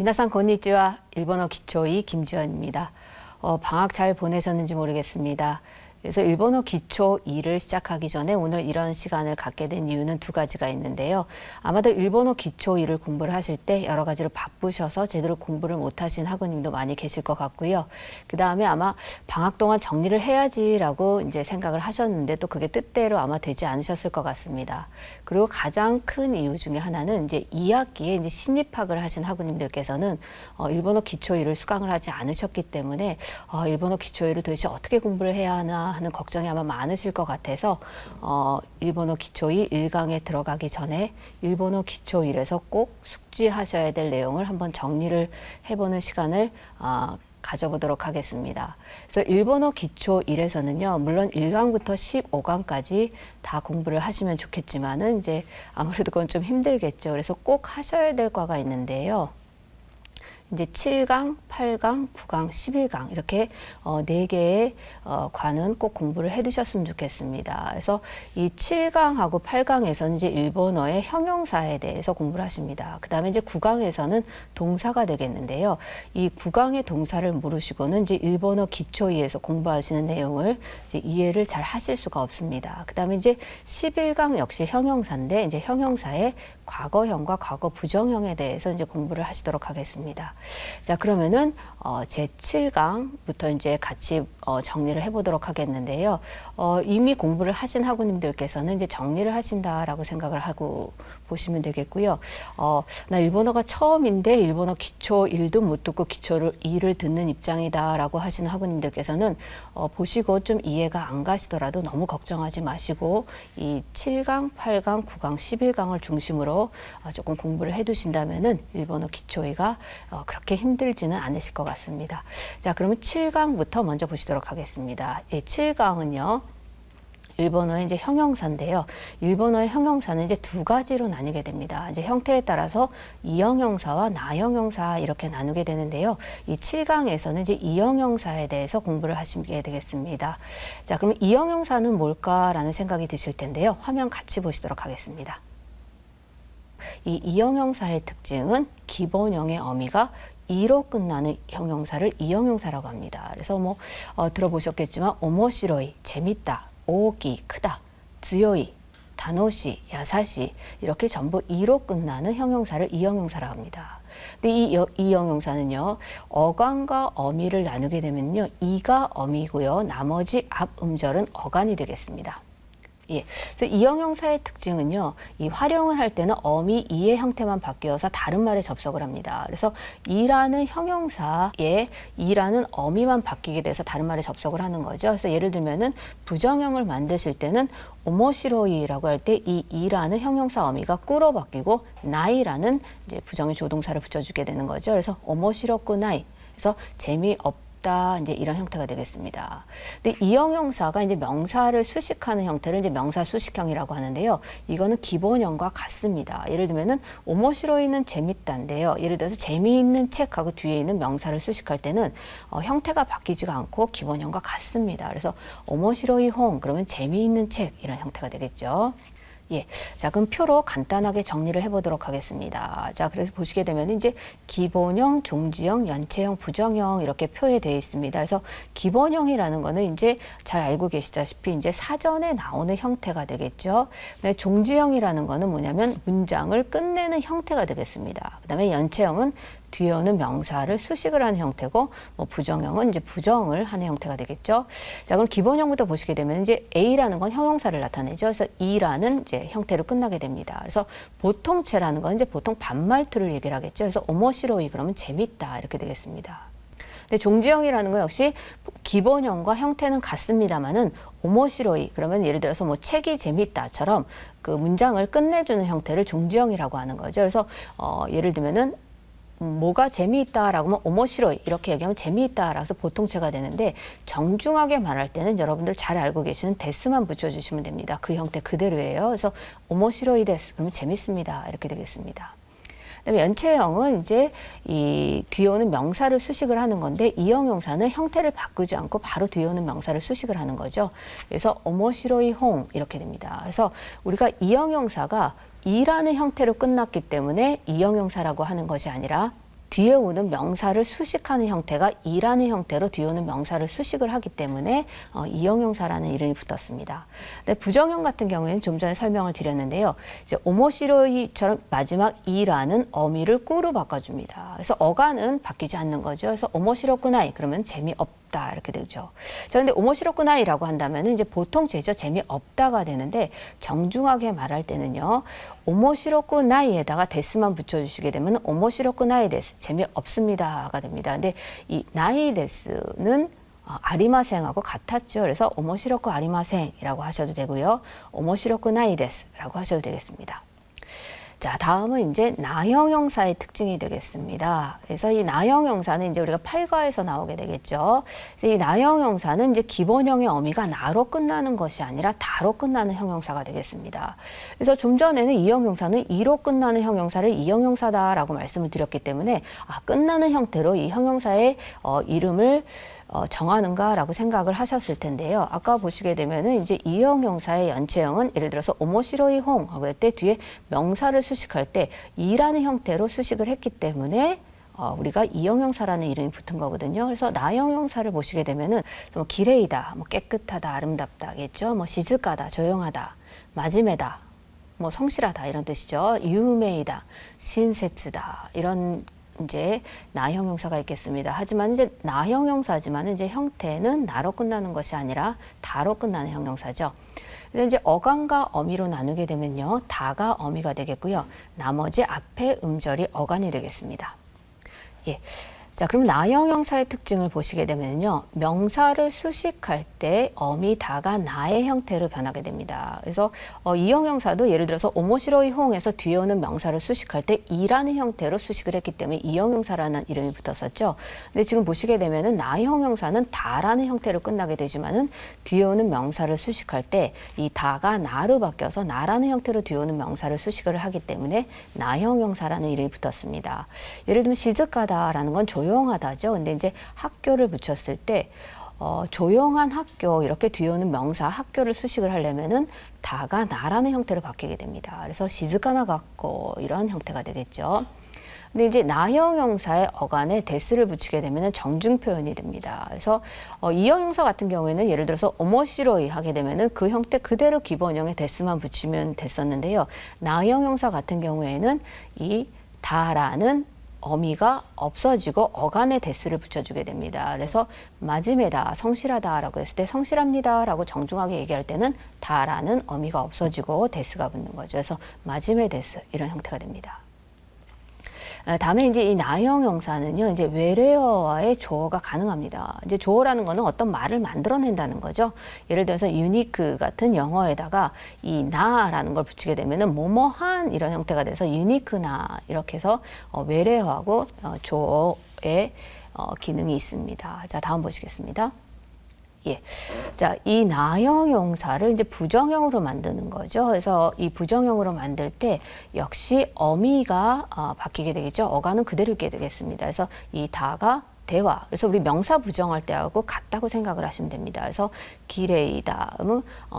미나상 konnichiwa. 일본어 기초2 김지연입니다. 방학 잘 보내셨는지 모르겠습니다. 그래서 일본어 기초 2를 시작하기 전에 오늘 이런 시간을 갖게 된 이유는 두 가지가 있는데요. 아마도 일본어 기초 2를 공부를 하실 때 여러 가지로 바쁘셔서 제대로 공부를 못하신 학우님도 많이 계실 것 같고요. 그 다음에 아마 방학 동안 정리를 해야지라고 이제 생각을 하셨는데 또 그게 뜻대로 아마 되지 않으셨을 것 같습니다. 그리고 가장 큰 이유 중에 하나는 이제 2학기에 이제 신입학을 하신 학우님들께서는 일본어 기초 2를 수강을 하지 않으셨기 때문에 일본어 기초 2를 도대체 어떻게 공부를 해야 하나 하는 걱정이 아마 많으실 것 같아서 일본어 기초 2 1강에 들어가기 전에 일본어 기초 1에서 꼭 숙지하셔야 될 내용을 한번 정리를 해보는 시간을 가져보도록 하겠습니다. 그래서 일본어 기초 1에서는요, 물론 1강부터 15강까지 다 공부를 하시면 좋겠지만은 이제 아무래도 그건 좀 힘들겠죠. 그래서 꼭 하셔야 될 과가 있는데요. 이제 7강, 8강, 9강, 11강 이렇게 4개의 과는 꼭 공부를 해두셨으면 좋겠습니다. 그래서 이 7강하고 8강에서는 이제 일본어의 형용사에 대해서 공부를 하십니다. 그 다음에 이제 9강에서는 동사가 되겠는데요. 이 9강의 동사를 모르시고는 이제 일본어 기초 2에서 공부하시는 내용을 이제 이해를 잘 하실 수가 없습니다. 그 다음에 이제 11강 역시 형용사인데 이제 형용사의 과거형과 과거 부정형에 대해서 이제 공부를 하시도록 하겠습니다. 자, 그러면은 제 7강부터 이제 같이 정리를 해보도록 하겠는데요. 이미 공부를 하신 학우님들께서는 이제 정리를 하신다라고 생각을 하고 보시면 되겠고요. 나 일본어가 처음인데 일본어 기초 1도 못 듣고 기초 2를 듣는 입장이다라고 하시는 학우님들께서는 보시고 좀 이해가 안 가시더라도 너무 걱정하지 마시고 이 7강, 8강, 9강, 11강을 중심으로 조금 공부를 해두신다면은 일본어 기초 2가 그렇게 힘들지는 않으실 것 같습니다. 자, 그러면 7강부터 먼저 보시도록 하겠습니다. 이 7강은요. 일본어의 이제 형용사인데요. 일본어의 형용사는 이제 두 가지로 나뉘게 됩니다. 이제 형태에 따라서 이형용사와 나형용사 이렇게 나누게 되는데요. 이 7강에서는 이제 이형용사에 대해서 공부를 하시게 되겠습니다. 자, 그럼 이형용사는 뭘까라는 생각이 드실 텐데요. 화면 같이 보시도록 하겠습니다. 이 이형용사의 특징은 기본형의 어미가 이로 끝나는 형용사를 이형용사라고 합니다. 그래서 뭐 들어보셨겠지만 오모시로이, 재밌다, 오기, 크다, 즈요이, 다노시, 야사시 이렇게 전부 이로 끝나는 형용사를 이형용사라고 합니다. 근데 이 형용사는요, 어간과 어미를 나누게 되면요, 이가 어미고요, 나머지 앞 음절은 어간이 되겠습니다. 예. 그래서 이 형용사의 특징은요, 이 활용을 할 때는 어미 이의 형태만 바뀌어서 다른 말에 접속을 합니다. 그래서 이라는 형용사에 이라는 어미만 바뀌게 돼서 다른 말에 접속을 하는 거죠. 그래서 예를 들면은 부정형을 만드실 때는 오모시로이라고 할 때 이 이라는 형용사 어미가 꾸로 바뀌고 나이라는 이제 부정의 조동사를 붙여주게 되는 거죠. 그래서 오모시로꾸나이. 그래서 재미없다. 이제 이런 형태가 되겠습니다. 근데 이 형용사가 이제 명사를 수식하는 형태를 이제 명사 수식형이라고 하는데요. 이거는 기본형과 같습니다. 예를 들면은 오모시로이는 재밌다인데요. 예를 들어서 재미있는 책하고 뒤에 있는 명사를 수식할 때는 형태가 바뀌지가 않고 기본형과 같습니다. 그래서 오모시로이 홍 그러면 재미있는 책 이런 형태가 되겠죠. 예. 자, 그럼 표로 간단하게 정리를 해보도록 하겠습니다. 자, 그래서 보시게 되면 이제 기본형, 종지형, 연체형, 부정형 이렇게 표에 되어 있습니다. 그래서 기본형이라는 거는 이제 잘 알고 계시다시피 이제 사전에 나오는 형태가 되겠죠. 근데 종지형이라는 거는 뭐냐면 문장을 끝내는 형태가 되겠습니다. 그다음에 연체형은 뒤에 오는 명사를 수식을 하는 형태고, 뭐 부정형은 이제 부정을 하는 형태가 되겠죠. 자, 그럼 기본형부터 보시게 되면 이제 A라는 건 형용사를 나타내죠. 그래서 E라는 이제 형태로 끝나게 됩니다. 그래서 보통체라는 건 이제 보통 반말투를 얘기를 하겠죠. 그래서 오모시로이 그러면 재밌다 이렇게 되겠습니다. 근데 종지형이라는 거 역시 기본형과 형태는 같습니다만은 오모시로이 그러면 예를 들어서 뭐 책이 재밌다처럼 그 문장을 끝내주는 형태를 종지형이라고 하는 거죠. 그래서 예를 들면은 뭐가 재미있다라고 하면 오모시로이 이렇게 얘기하면 재미있다라서 보통체가 되는데 정중하게 말할 때는 여러분들 잘 알고 계시는 데스만 붙여주시면 됩니다. 그 형태 그대로예요. 그래서 오모시로이 데스 그러면 재밌습니다 이렇게 되겠습니다. 그다음에 연체형은 이제 이 뒤에 오는 명사를 수식을 하는 건데 이 형용사는 형태를 바꾸지 않고 바로 뒤에 오는 명사를 수식을 하는 거죠. 그래서 오모시로이 홍 이렇게 됩니다. 그래서 우리가 이 형용사가 이라는 형태로 끝났기 때문에 이 형용사라고 하는 것이 아니라 뒤에 오는 명사를 수식하는 형태가 이라는 형태로 뒤에 오는 명사를 수식을 하기 때문에 이형용사라는 이름이 붙었습니다. 근데 부정형 같은 경우에는 좀 전에 설명을 드렸는데요. 이제 오모시로이처럼 마지막 이라는 어미를 꾸로 바꿔줍니다. 그래서 어간은 바뀌지 않는 거죠. 그래서 오모시로꾸나이 그러면 재미없다 이렇게 되죠. 자, 근데 오모시로꾸나이라고 한다면은 이제 보통 제죠 재미없다가 되는데 정중하게 말할 때는요. 오모시로꾸나이에다가 데스만 붙여주시게 되면 오모시로꾸나이 데스 재미없습니다가 됩니다. 근데 이 나이 데스는 아리마생하고 같았죠. 그래서 오모시로쿠 아리마생이라고 하셔도 되고요. 오모시로쿠 나이 데스라고 하셔도 되겠습니다. 자, 다음은 이제 나형 형사의 특징이 되겠습니다. 그래서 이 나형 형사는 이제 우리가 8과에서 나오게 되겠죠. 그래서 이 나형 형사는 이제 기본형의 어미가 나로 끝나는 것이 아니라 다로 끝나는 형용사가 되겠습니다. 그래서 좀 전에는 이형 형사는 이로 끝나는 형용사를 이형 형사다라고 말씀을 드렸기 때문에 끝나는 형태로 이 형용사의 이름을 정하는가라고 생각을 하셨을 텐데요. 아까 보시게 되면은 이제 이형 형사의 연체형은 예를 들어서 오모시로이 홍 하고 할 때 뒤에 명사를 수식할 때 이라는 형태로 수식을 했기 때문에 우리가 이형 형사라는 이름이 붙은 거거든요. 그래서 나형 형사를 보시게 되면은 뭐 기레이다, 뭐 깨끗하다, 아름답다겠죠. 뭐 시즈까다, 조용하다, 마지메다, 뭐 성실하다 이런 뜻이죠. 유메이다, 신세츠다 이런 이제 나형 형사가 있겠습니다. 하지만 이제 나형 형사지만 이제 형태는 나로 끝나는 것이 아니라 다로 끝나는 형용사죠. 그래서 이제 어간과 어미로 나누게 되면요, 다가 어미가 되겠고요. 나머지 앞에 음절이 어간이 되겠습니다. 예. 자, 그럼 나형 형사의 특징을 보시게 되면요, 명사를 수식할 때 어미 다가 나의 형태로 변하게 됩니다. 그래서 이형 형사도 예를 들어서 오모시로이 홍에서 뒤에 오는 명사를 수식할 때 이라는 형태로 수식을 했기 때문에 이형 형사라는 이름이 붙었었죠. 근데 지금 보시게 되면은 나형 형사는 다라는 형태로 끝나게 되지만은 뒤에 오는 명사를 수식할 때 이 다가 나로 바뀌어서 나라는 형태로 뒤에 오는 명사를 수식을 하기 때문에 나형 형사라는 이름이 붙었습니다. 예를 들면 시즈카다라는 건 조용하다죠. 근데 이제 학교를 붙였을 때 조용한 학교 이렇게 뒤에 오는 명사 학교를 수식을 하려면은 다가 나라는 형태로 바뀌게 됩니다. 그래서 시즈카나 같고 이런 형태가 되겠죠. 근데 이제 나형 형사의 어간에 데스를 붙이게 되면은 정중 표현이 됩니다. 그래서 이형 형사 같은 경우에는 예를 들어서 오모시로이 하게 되면은 그 형태 그대로 기본형에 데스만 붙이면 됐었는데요. 나형 형사 같은 경우에는 이 다라는 어미가 없어지고 어간에 데스를 붙여주게 됩니다. 그래서 마지메다, 성실하다라고 했을 때 성실합니다라고 정중하게 얘기할 때는 다라는 어미가 없어지고 데스가 붙는 거죠. 그래서 마지메 데스 이런 형태가 됩니다. 다음에 이제 이 나형 형사는요, 이제 외래어와의 조어가 가능합니다. 이제 조어라는 거는 어떤 말을 만들어낸다는 거죠. 예를 들어서 유니크 같은 영어에다가 이 나라는 걸 붙이게 되면은 뭐뭐한 이런 형태가 돼서 유니크나 이렇게 해서 외래어하고 조어의 기능이 있습니다. 자, 다음 보시겠습니다. 예. 자, 이 나형 형사를 이제 부정형으로 만드는 거죠. 그래서 이 부정형으로 만들 때 역시 어미가 바뀌게 되겠죠. 어간은 그대로 있게 되겠습니다. 그래서 이 다가 대화. 그래서 우리 명사 부정할 때하고 같다고 생각을 하시면 됩니다. 그래서 기레이다.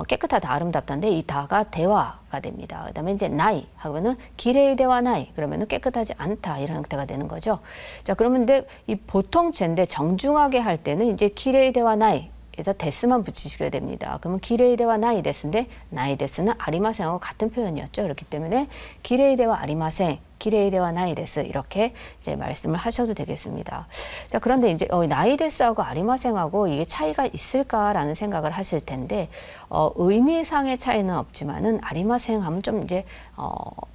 깨끗하다, 아름답다인데 이 다가 대화가 됩니다. 그다음에 이제 나이 하면은 기레이 대화 나이. 그러면은 깨끗하지 않다 이런 형태가 되는 거죠. 자, 그러면 근데 이 보통 죄인데 정중하게 할 때는 이제 기레이 대화 나이. 에다 데스만 붙이시게 됩니다. 그러면 기레이데와 나이데스인데 나이데스는 아리마생하고 같은 표현이었죠. 그렇기 때문에 기레이데와 아리마생, 기레이데와 나이데스 이렇게 이제 말씀을 하셔도 되겠습니다. 자, 그런데 이제 나이데스하고 아리마생하고 이게 차이가 있을까라는 생각을 하실 텐데 의미상의 차이는 없지만은 아리마생하면 좀 이제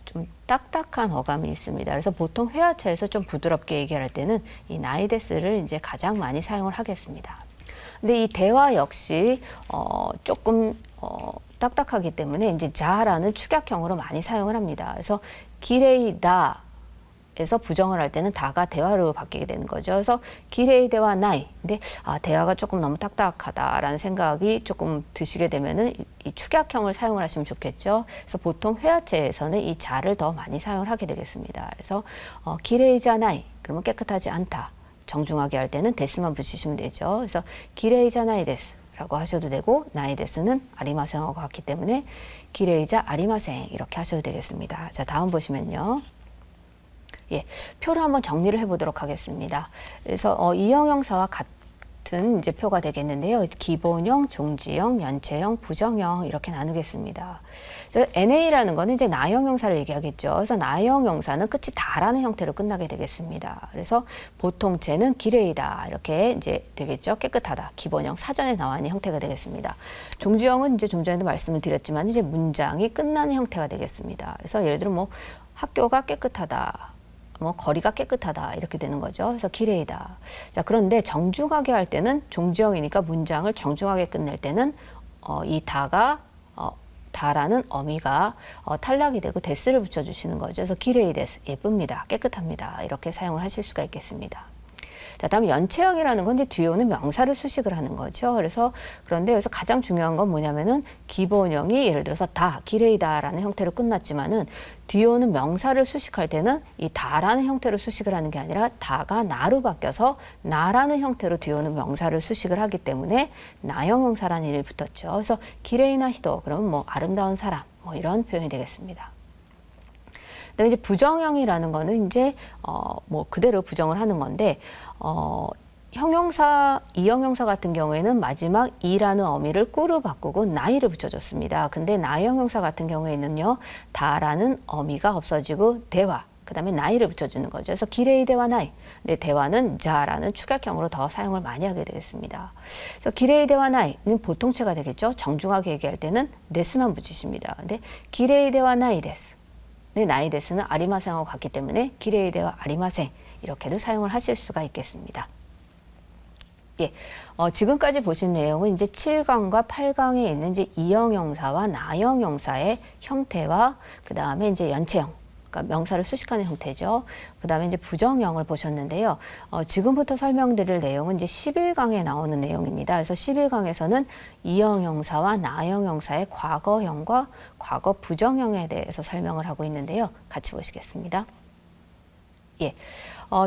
좀 딱딱한 어감이 있습니다. 그래서 보통 회화처에서 좀 부드럽게 얘기할 때는 이 나이데스를 이제 가장 많이 사용을 하겠습니다. 근데 이 대화 역시 조금 딱딱하기 때문에 이제 자라는 축약형으로 많이 사용을 합니다. 그래서 기레이다에서 부정을 할 때는 다가 대화로 바뀌게 되는 거죠. 그래서 기레이 대화 나이. 근데 대화가 조금 너무 딱딱하다라는 생각이 조금 드시게 되면은 이 축약형을 사용을 하시면 좋겠죠. 그래서 보통 회화체에서는 이 자를 더 많이 사용을 하게 되겠습니다. 그래서 기레이자 나이. 그러면 깨끗하지 않다. 정중하게 할 때는 데스만 붙이시면 되죠. 그래서 기레이자 나이데스라고 하셔도 되고 나이데스는 아리마생하고 같기 때문에 기레이자 아리마생 이렇게 하셔도 되겠습니다. 자, 다음 보시면요. 예, 표를 한번 정리를 해보도록 하겠습니다. 그래서 이형용사와 같은 이제 표가 되겠는데요. 기본형, 종지형, 연체형, 부정형 이렇게 나누겠습니다. 그래서 NA라는 거는 이제 나형용사를 얘기하겠죠. 그래서 나형용사는 끝이 다라는 형태로 끝나게 되겠습니다. 그래서 보통체는 기레이다 이렇게 이제 되겠죠. 깨끗하다. 기본형 사전에 나와 있는 형태가 되겠습니다. 종지형은 이제 좀 전에도 말씀을 드렸지만 이제 문장이 끝나는 형태가 되겠습니다. 그래서 예를 들어 뭐 학교가 깨끗하다. 뭐 거리가 깨끗하다 이렇게 되는 거죠. 그래서 기레이다. 자, 그런데 정중하게 할 때는 종지형이니까 문장을 정중하게 끝낼 때는 이 다가 다라는 어미가 탈락이 되고 데스를 붙여주시는 거죠. 그래서 기레이 데스, 예쁩니다, 깨끗합니다 이렇게 사용을 하실 수가 있겠습니다. 자, 다음 연체형이라는 건 이제 뒤에 오는 명사를 수식을 하는 거죠. 그래서 그런데 여기서 가장 중요한 건 뭐냐면은 기본형이 예를 들어서 다, 기레이다라는 형태로 끝났지만은 뒤에 오는 명사를 수식할 때는 이 다라는 형태로 수식을 하는 게 아니라 다가 나로 바뀌어서 나라는 형태로 뒤에 오는 명사를 수식을 하기 때문에 나형용사라는 이름이 붙었죠. 그래서 기레이나 히도 그러면 뭐 아름다운 사람 뭐 이런 표현이 되겠습니다. 그다음에 이제 부정형이라는 거는 이제 뭐 그대로 부정을 하는 건데 형용사, 이형용사 같은 경우에는 마지막 이라는 어미를 꾸로 바꾸고 나이를 붙여줬습니다. 근데 나형용사 같은 경우에는요, 다라는 어미가 없어지고 대화, 그 다음에 나이를 붙여주는 거죠. 그래서 기레이 대화 나이. 근데 대화는 자라는 축약형으로 더 사용을 많이 하게 되겠습니다. 그래서 기레이 대화 나이는 보통체가 되겠죠. 정중하게 얘기할 때는 데스만 붙이십니다. 근데 기레이 대화 나이 데스. 네, 나이 데스는 아리마생하고 같기 때문에 기레이 대화 아리마생 이렇게도 사용을 하실 수가 있겠습니다. 예, 지금까지 보신 내용은 이제 7강과 8강에 있는 이제 이형용사와 나형용사의 형태와 그 다음에 이제 연체형, 그러니까 명사를 수식하는 형태죠. 그 다음에 이제 부정형을 보셨는데요. 지금부터 설명드릴 내용은 이제 11강에 나오는 내용입니다. 그래서 11강에서는 이형용사와 나형용사의 과거형과 과거 부정형에 대해서 설명을 하고 있는데요. 같이 보시겠습니다. 예.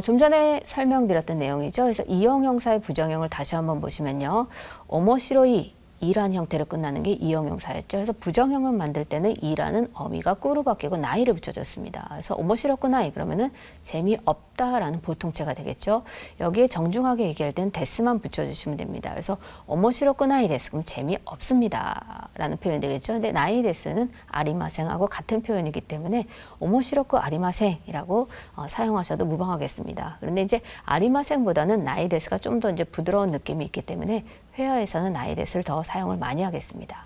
좀 전에 설명드렸던 내용이죠. 그래서 이형용사의 부정형을 다시 한번 보시면요. 오모시로이 이란 형태로 끝나는 게 이형용사였죠. 그래서 부정형을 만들 때는 이라는 어미가 꾸로 바뀌고 나이를 붙여줬습니다. 그래서 오모시로쿠 나이 그러면은 재미없다라는 보통체가 되겠죠. 여기에 정중하게 얘기할 때는 데스만 붙여주시면 됩니다. 그래서 오모시로쿠 나이 데스 그럼 재미없습니다라는 표현이 되겠죠. 근데 나이 데스는 아리마생하고 같은 표현이기 때문에 오모시로쿠 아리마생이라고 사용하셔도 무방하겠습니다. 그런데 이제 아리마생보다는 나이 데스가 좀 더 이제 부드러운 느낌이 있기 때문에 회화에서는 나이 데스를 더 사용을 많이 하겠습니다.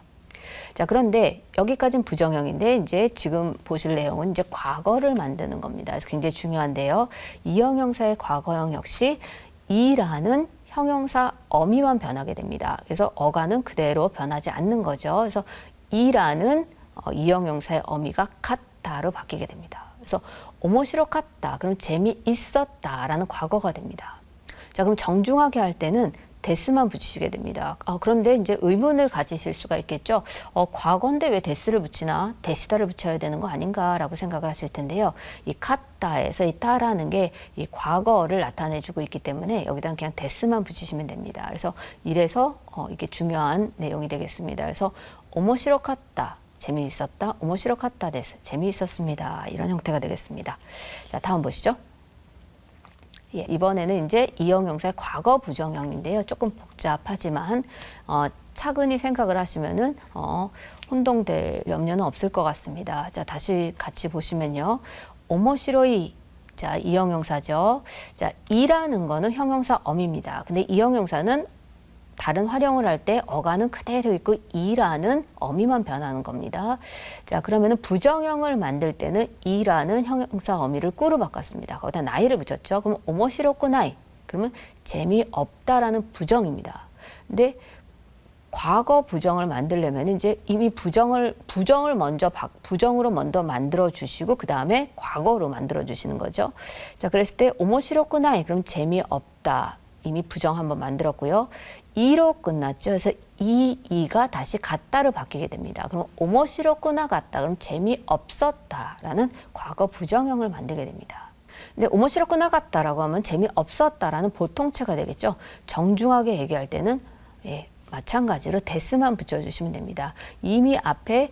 자, 그런데 여기까지는 부정형인데 이제 지금 보실 내용은 이제 과거를 만드는 겁니다. 그래서 굉장히 중요한데요. 이형용사의 과거형 역시 이라는 형용사 어미만 변하게 됩니다. 그래서 어가는 그대로 변하지 않는 거죠. 그래서 이라는 이형용사의 어미가 같다로 바뀌게 됩니다. 그래서 오모시로 같다. 그럼 재미있었다라는 과거가 됩니다. 자, 그럼 정중하게 할 때는 데스만 붙이시게 됩니다. 그런데 이제 의문을 가지실 수가 있겠죠. 과거인데 왜 데스를 붙이나? 데시다를 붙여야 되는 거 아닌가라고 생각을 하실 텐데요. 이 카타에서 이 따라는 게 이 과거를 나타내주고 있기 때문에 여기다 그냥 데스만 붙이시면 됩니다. 그래서 이래서 이게 중요한 내용이 되겠습니다. 그래서 오모시로 카타. 재미있었다. 오모시로 카타 데스. 재미있었습니다. 이런 형태가 되겠습니다. 자, 다음 보시죠. 예, 이번에는 이제 이형용사의 과거 부정형인데요. 조금 복잡하지만 차근히 생각을 하시면은 혼동될 염려는 없을 것 같습니다. 자, 다시 같이 보시면요. 오모시로이 자, 이형용사죠. 자, 이라는 거는 형용사 어미입니다. 근데 이형용사는 다른 활용을 할 때 어가는 그대로 있고 이라는 어미만 변하는 겁니다. 자, 그러면은 부정형을 만들 때는 이라는 형용사 어미를 꾸로 바꿨습니다. 거기다 나이를 붙였죠. 그럼 오모시로쿠 나이. 그러면 재미없다라는 부정입니다. 근데 과거 부정을 만들려면 이제 이미 부정으로 먼저 만들어 주시고 그 다음에 과거로 만들어 주시는 거죠. 자, 그랬을 때 오모시로쿠 나이. 그럼 재미없다. 이미 부정 한번 만들었고요. 이로 끝났죠. 그래서 이가 다시 같다로 바뀌게 됩니다. 그럼 오모시로쿠나 같다. 그럼 재미없었다라는 과거 부정형을 만들게 됩니다. 근데 오모시로쿠나 같다라고 하면 재미없었다라는 보통체가 되겠죠. 정중하게 얘기할 때는 마찬가지로 데스만 붙여주시면 됩니다. 이미 앞에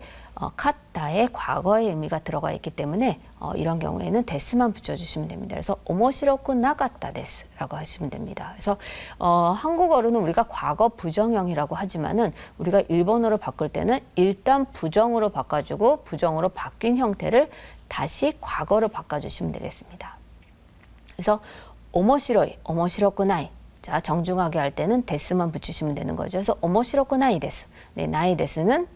카타의 과거의 의미가 들어가 있기 때문에 이런 경우에는 데스만 붙여주시면 됩니다. 그래서 오모시로쿠 나가타 데스라고 하시면 됩니다. 그래서 한국어로는 우리가 과거 부정형이라고 하지만은 우리가 일본어로 바꿀 때는 일단 부정으로 바꿔주고 부정으로 바뀐 형태를 다시 과거로 바꿔주시면 되겠습니다. 그래서 오모시로이, 오모시로쿠나이. 자, 정중하게 할 때는 데스만 붙이시면 되는 거죠. 그래서 오모시로쿠나이 데스. 네, 나이 데스는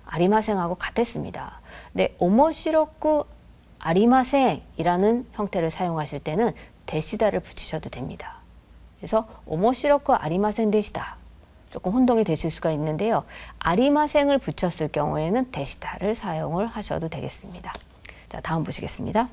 아리마생하고 같았습니다. 네, 오모시로쿠 아리마생이라는 형태를 사용하실 때는 데시다를 붙이셔도 됩니다. 그래서 오모시로쿠 아리마생 데시다. 조금 혼동이 되실 수가 있는데요. 아리마생을 붙였을 경우에는 데시다를 사용을 하셔도 되겠습니다. 자, 다음 보시겠습니다.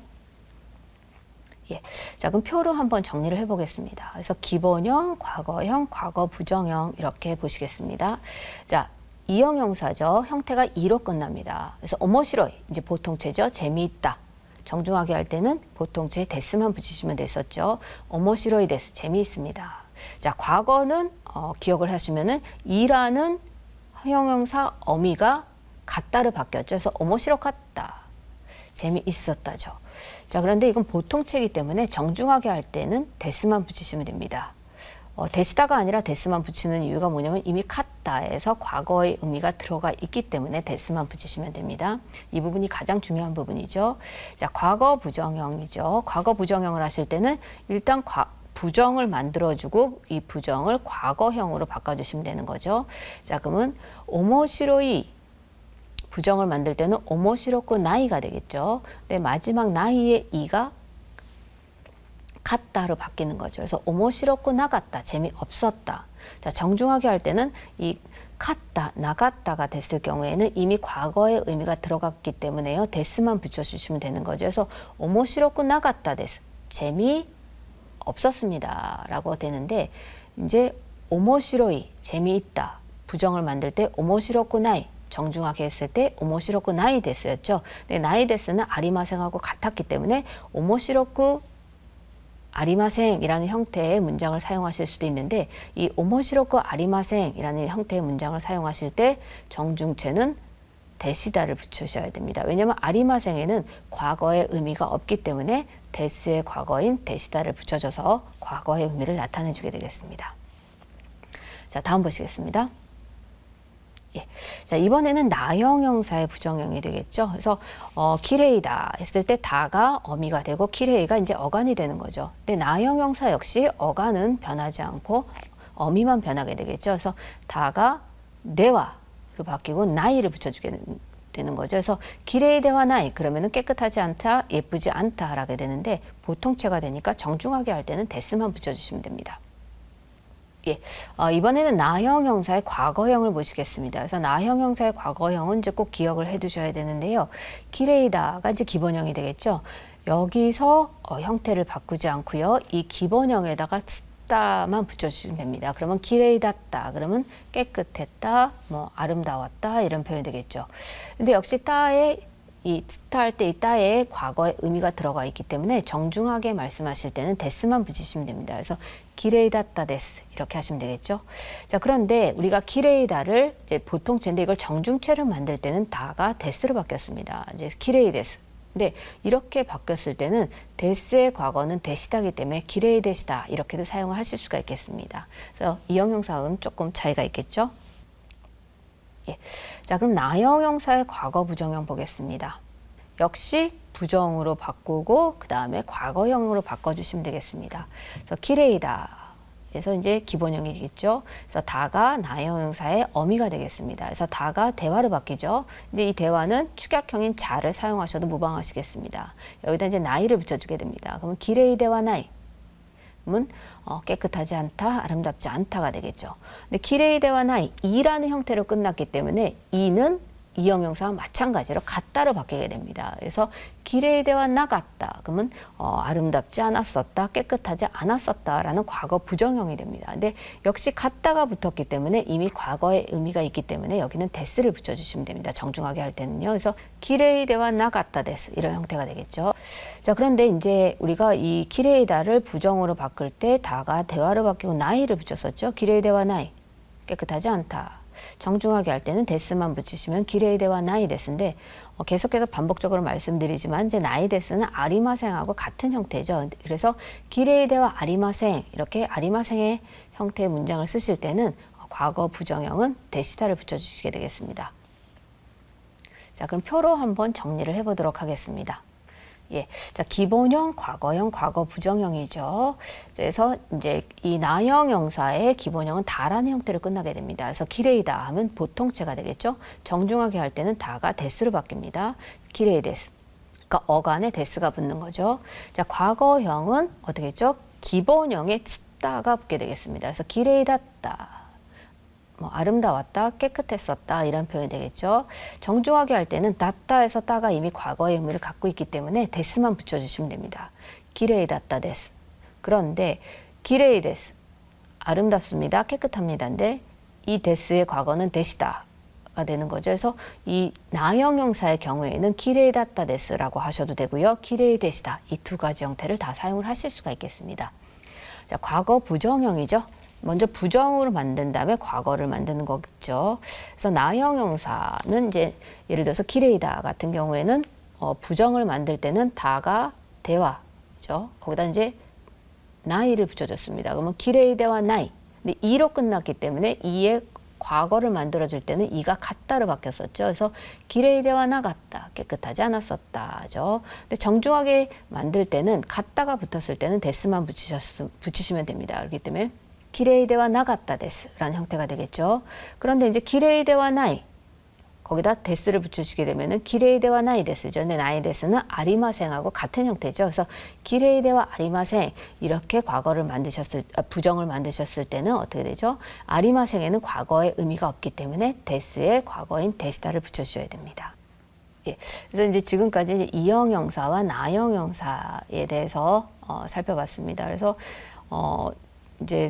예. 자, 그럼 표로 한번 정리를 해보겠습니다. 그래서 기본형, 과거형, 과거 부정형 이렇게 보시겠습니다. 자, 이형용사죠. 형태가 이로 끝납니다. 그래서 오모시로이 이제 보통체죠. 재미있다. 정중하게 할 때는 보통체 데스만 붙이시면 됐었죠. 오모시로이 데스 재미있습니다. 자, 과거는 기억을 하시면은 이라는 형용사 어미가 같다로 바뀌었죠. 그래서 오모시로 같다. 재미있었다죠. 자, 그런데 이건 보통체이기 때문에 정중하게 할 때는 데스만 붙이시면 됩니다. 데시다가 아니라 데스만 붙이는 이유가 뭐냐면 이미 카타에서 과거의 의미가 들어가 있기 때문에 데스만 붙이시면 됩니다. 이 부분이 가장 중요한 부분이죠. 자, 과거 부정형이죠. 과거 부정형을 하실 때는 일단 부정을 만들어주고 이 부정을 과거형으로 바꿔주시면 되는 거죠. 자, 그러면 오모시로이 부정을 만들 때는 오모시로쿠 나이가 되겠죠. 근데 마지막 나이의 이가 같다로 바뀌는 거죠. 그래서 오모시로쿠 나갔다, 재미없었다. 자, 정중하게 할 때는 이 갔다, 나갔다가 됐을 경우에는 이미 과거의 의미가 들어갔기 때문에요. 데스만 붙여주시면 되는 거죠. 그래서 오모시로쿠 나갔다 데스, 재미없었습니다 라고 되는데 이제 오모시로이, 재미있다. 부정을 만들 때 오모시로쿠 나이, 정중하게 했을 때 오모시로쿠 나이 데스였죠. 근데 나이 데스는 아리마생하고 같았기 때문에 오모시로쿠 아리마생이라는 형태의 문장을 사용하실 수도 있는데 이 오모시로쿠 아리마생이라는 형태의 문장을 사용하실 때 정중체는 데시다를 붙이셔야 됩니다. 왜냐하면 아리마생에는 과거의 의미가 없기 때문에 데스의 과거인 데시다를 붙여줘서 과거의 의미를 나타내 주게 되겠습니다. 자, 다음 보시겠습니다. 예. 자, 이번에는 나형 형사의 부정형이 되겠죠. 그래서 키레이다 했을 때 다가 어미가 되고 키레이가 이제 어간이 되는 거죠. 근데 나형 형사 역시 어간은 변하지 않고 어미만 변하게 되겠죠. 그래서 다가 네와로 바뀌고 나이를 붙여주게 되는 거죠. 그래서 키레이데와 나이 그러면은 깨끗하지 않다, 예쁘지 않다 하게 되는데 보통체가 되니까 정중하게 할 때는 데스만 붙여주시면 됩니다. 예, 이번에는 나형 형사의 과거형을 보시겠습니다. 그래서 나형 형사의 과거형은 이제 꼭 기억을 해 두셔야 되는데요. 키레이다가 이제 기본형이 되겠죠. 여기서 형태를 바꾸지 않고요. 이 기본형에다가 쓰다만 붙여주시면 됩니다. 그러면 키레이다다 그러면 깨끗했다, 뭐 아름다웠다 이런 표현이 되겠죠. 근데 역시 따에 이 스타 할 때 이 따에 과거의 의미가 들어가 있기 때문에 정중하게 말씀하실 때는 데스만 붙이시면 됩니다. 그래서 기레이다따 데스 이렇게 하시면 되겠죠. 자, 그런데 우리가 기레이다를 이제 보통체인데 이걸 정중체로 만들 때는 다가 데스로 바뀌었습니다. 이제 기레이 데스. 근데 이렇게 바뀌었을 때는 데스의 과거는 데시다기 때문에 기레이 데시다 이렇게도 사용을 하실 수가 있겠습니다. 그래서 이 형용사는 조금 차이가 있겠죠. 예. 자, 그럼 나형 형사의 과거 부정형 보겠습니다. 역시 부정으로 바꾸고 그 다음에 과거형으로 바꿔주시면 되겠습니다. 그래서 키레이다. 그래서 이제 기본형이겠죠. 그래서 다가 나형 형사의 어미가 되겠습니다. 그래서 다가 대화로 바뀌죠. 근데 이 대화는 축약형인 자를 사용하셔도 무방하시겠습니다. 여기다 이제 나이를 붙여주게 됩니다. 그러면 기레이대와 나이. 은 깨끗하지 않다, 아름답지 않다가 되겠죠. 근데 기레이대와 나이, 이라는 형태로 끝났기 때문에 이는 이 형용사와 마찬가지로 같다로 바뀌게 됩니다. 그래서 기레이대와 나갔다. 그러면 아름답지 않았었다, 깨끗하지 않았었다라는 과거 부정형이 됩니다. 근데 역시 같다가 붙었기 때문에 이미 과거의 의미가 있기 때문에 여기는 데스를 붙여주시면 됩니다. 정중하게 할 때는요. 그래서 기레이대와 나갔다 데스 이런 형태가 되겠죠. 자, 그런데 이제 우리가 이 기레이다를 부정으로 바꿀 때 다가 대화로 바뀌고 나이를 붙였었죠. 기레이대와 나이. 깨끗하지 않다. 정중하게 할 때는 데스만 붙이시면 기레이데와 나이데스인데 계속해서 반복적으로 말씀드리지만 이제 나이데스는 아리마생하고 같은 형태죠. 그래서 기레이데와 아리마생 이렇게 아리마생의 형태의 문장을 쓰실 때는 과거 부정형은 데시다를 붙여주시게 되겠습니다. 자, 그럼 표로 한번 정리를 해보도록 하겠습니다. 예, 자, 기본형, 과거형, 과거 부정형이죠. 그래서 이제 이 나형 형사의 기본형은 다라는 형태로 끝나게 됩니다. 그래서 기레이다 하면 보통체가 되겠죠. 정중하게 할 때는 다가 데스로 바뀝니다. 기레이데스. 그러니까 어간에 데스가 붙는 거죠. 자, 과거형은 어떻게 했죠? 기본형에 쓰다가 붙게 되겠습니다. 그래서 기레이다다. 뭐 아름다웠다, 깨끗했었다 이런 표현이 되겠죠. 정중하게 할 때는 다다에서 따가 이미 과거의 의미를 갖고 있기 때문에 데스만 붙여주시면 됩니다. 기레이다다 데스. 그런데 기레이데스 아름답습니다, 깨끗합니다인데 이 데스의 과거는 데시다가 되는 거죠. 그래서 이 나형 형사의 경우에는 기레이다다 데스라고 하셔도 되고요. 기레이데시다 이 두 가지 형태를 다 사용을 하실 수가 있겠습니다. 자, 과거 부정형이죠. 먼저 부정으로 만든 다음에 과거를 만드는 거겠죠. 그래서 나형 형사는 이제 예를 들어서 기레이다 같은 경우에는 부정을 만들 때는 다가 대화죠. 거기다 이제 나이를 붙여줬습니다. 그러면 기레이대와 나이. 근데 이로 끝났기 때문에 이의 과거를 만들어줄 때는 이가 같다로 바뀌었었죠. 그래서 기레이대와 나 같다. 깨끗하지 않았었다죠. 근데 정중하게 만들 때는 같다가 붙었을 때는 데스만 붙이시면 됩니다. 그렇기 때문에 기레이데와 나갔다 데스라는 형태가 되겠죠. 그런데 이제 기레이데와 나이 거기다 데스를 붙이시게 되면은 기레이데와 나이 데스죠. 근데 나이 데스는 아리마생하고 같은 형태죠. 그래서 기레이데와 아리마생 이렇게 과거를 부정을 만드셨을 때는 어떻게 되죠? 아리마생에는 과거의 의미가 없기 때문에 데스의 과거인 데시다를 붙여주셔야 됩니다. 예, 그래서 이제 지금까지 이형 형사와 나형 형사에 대해서 살펴봤습니다. 그래서 이제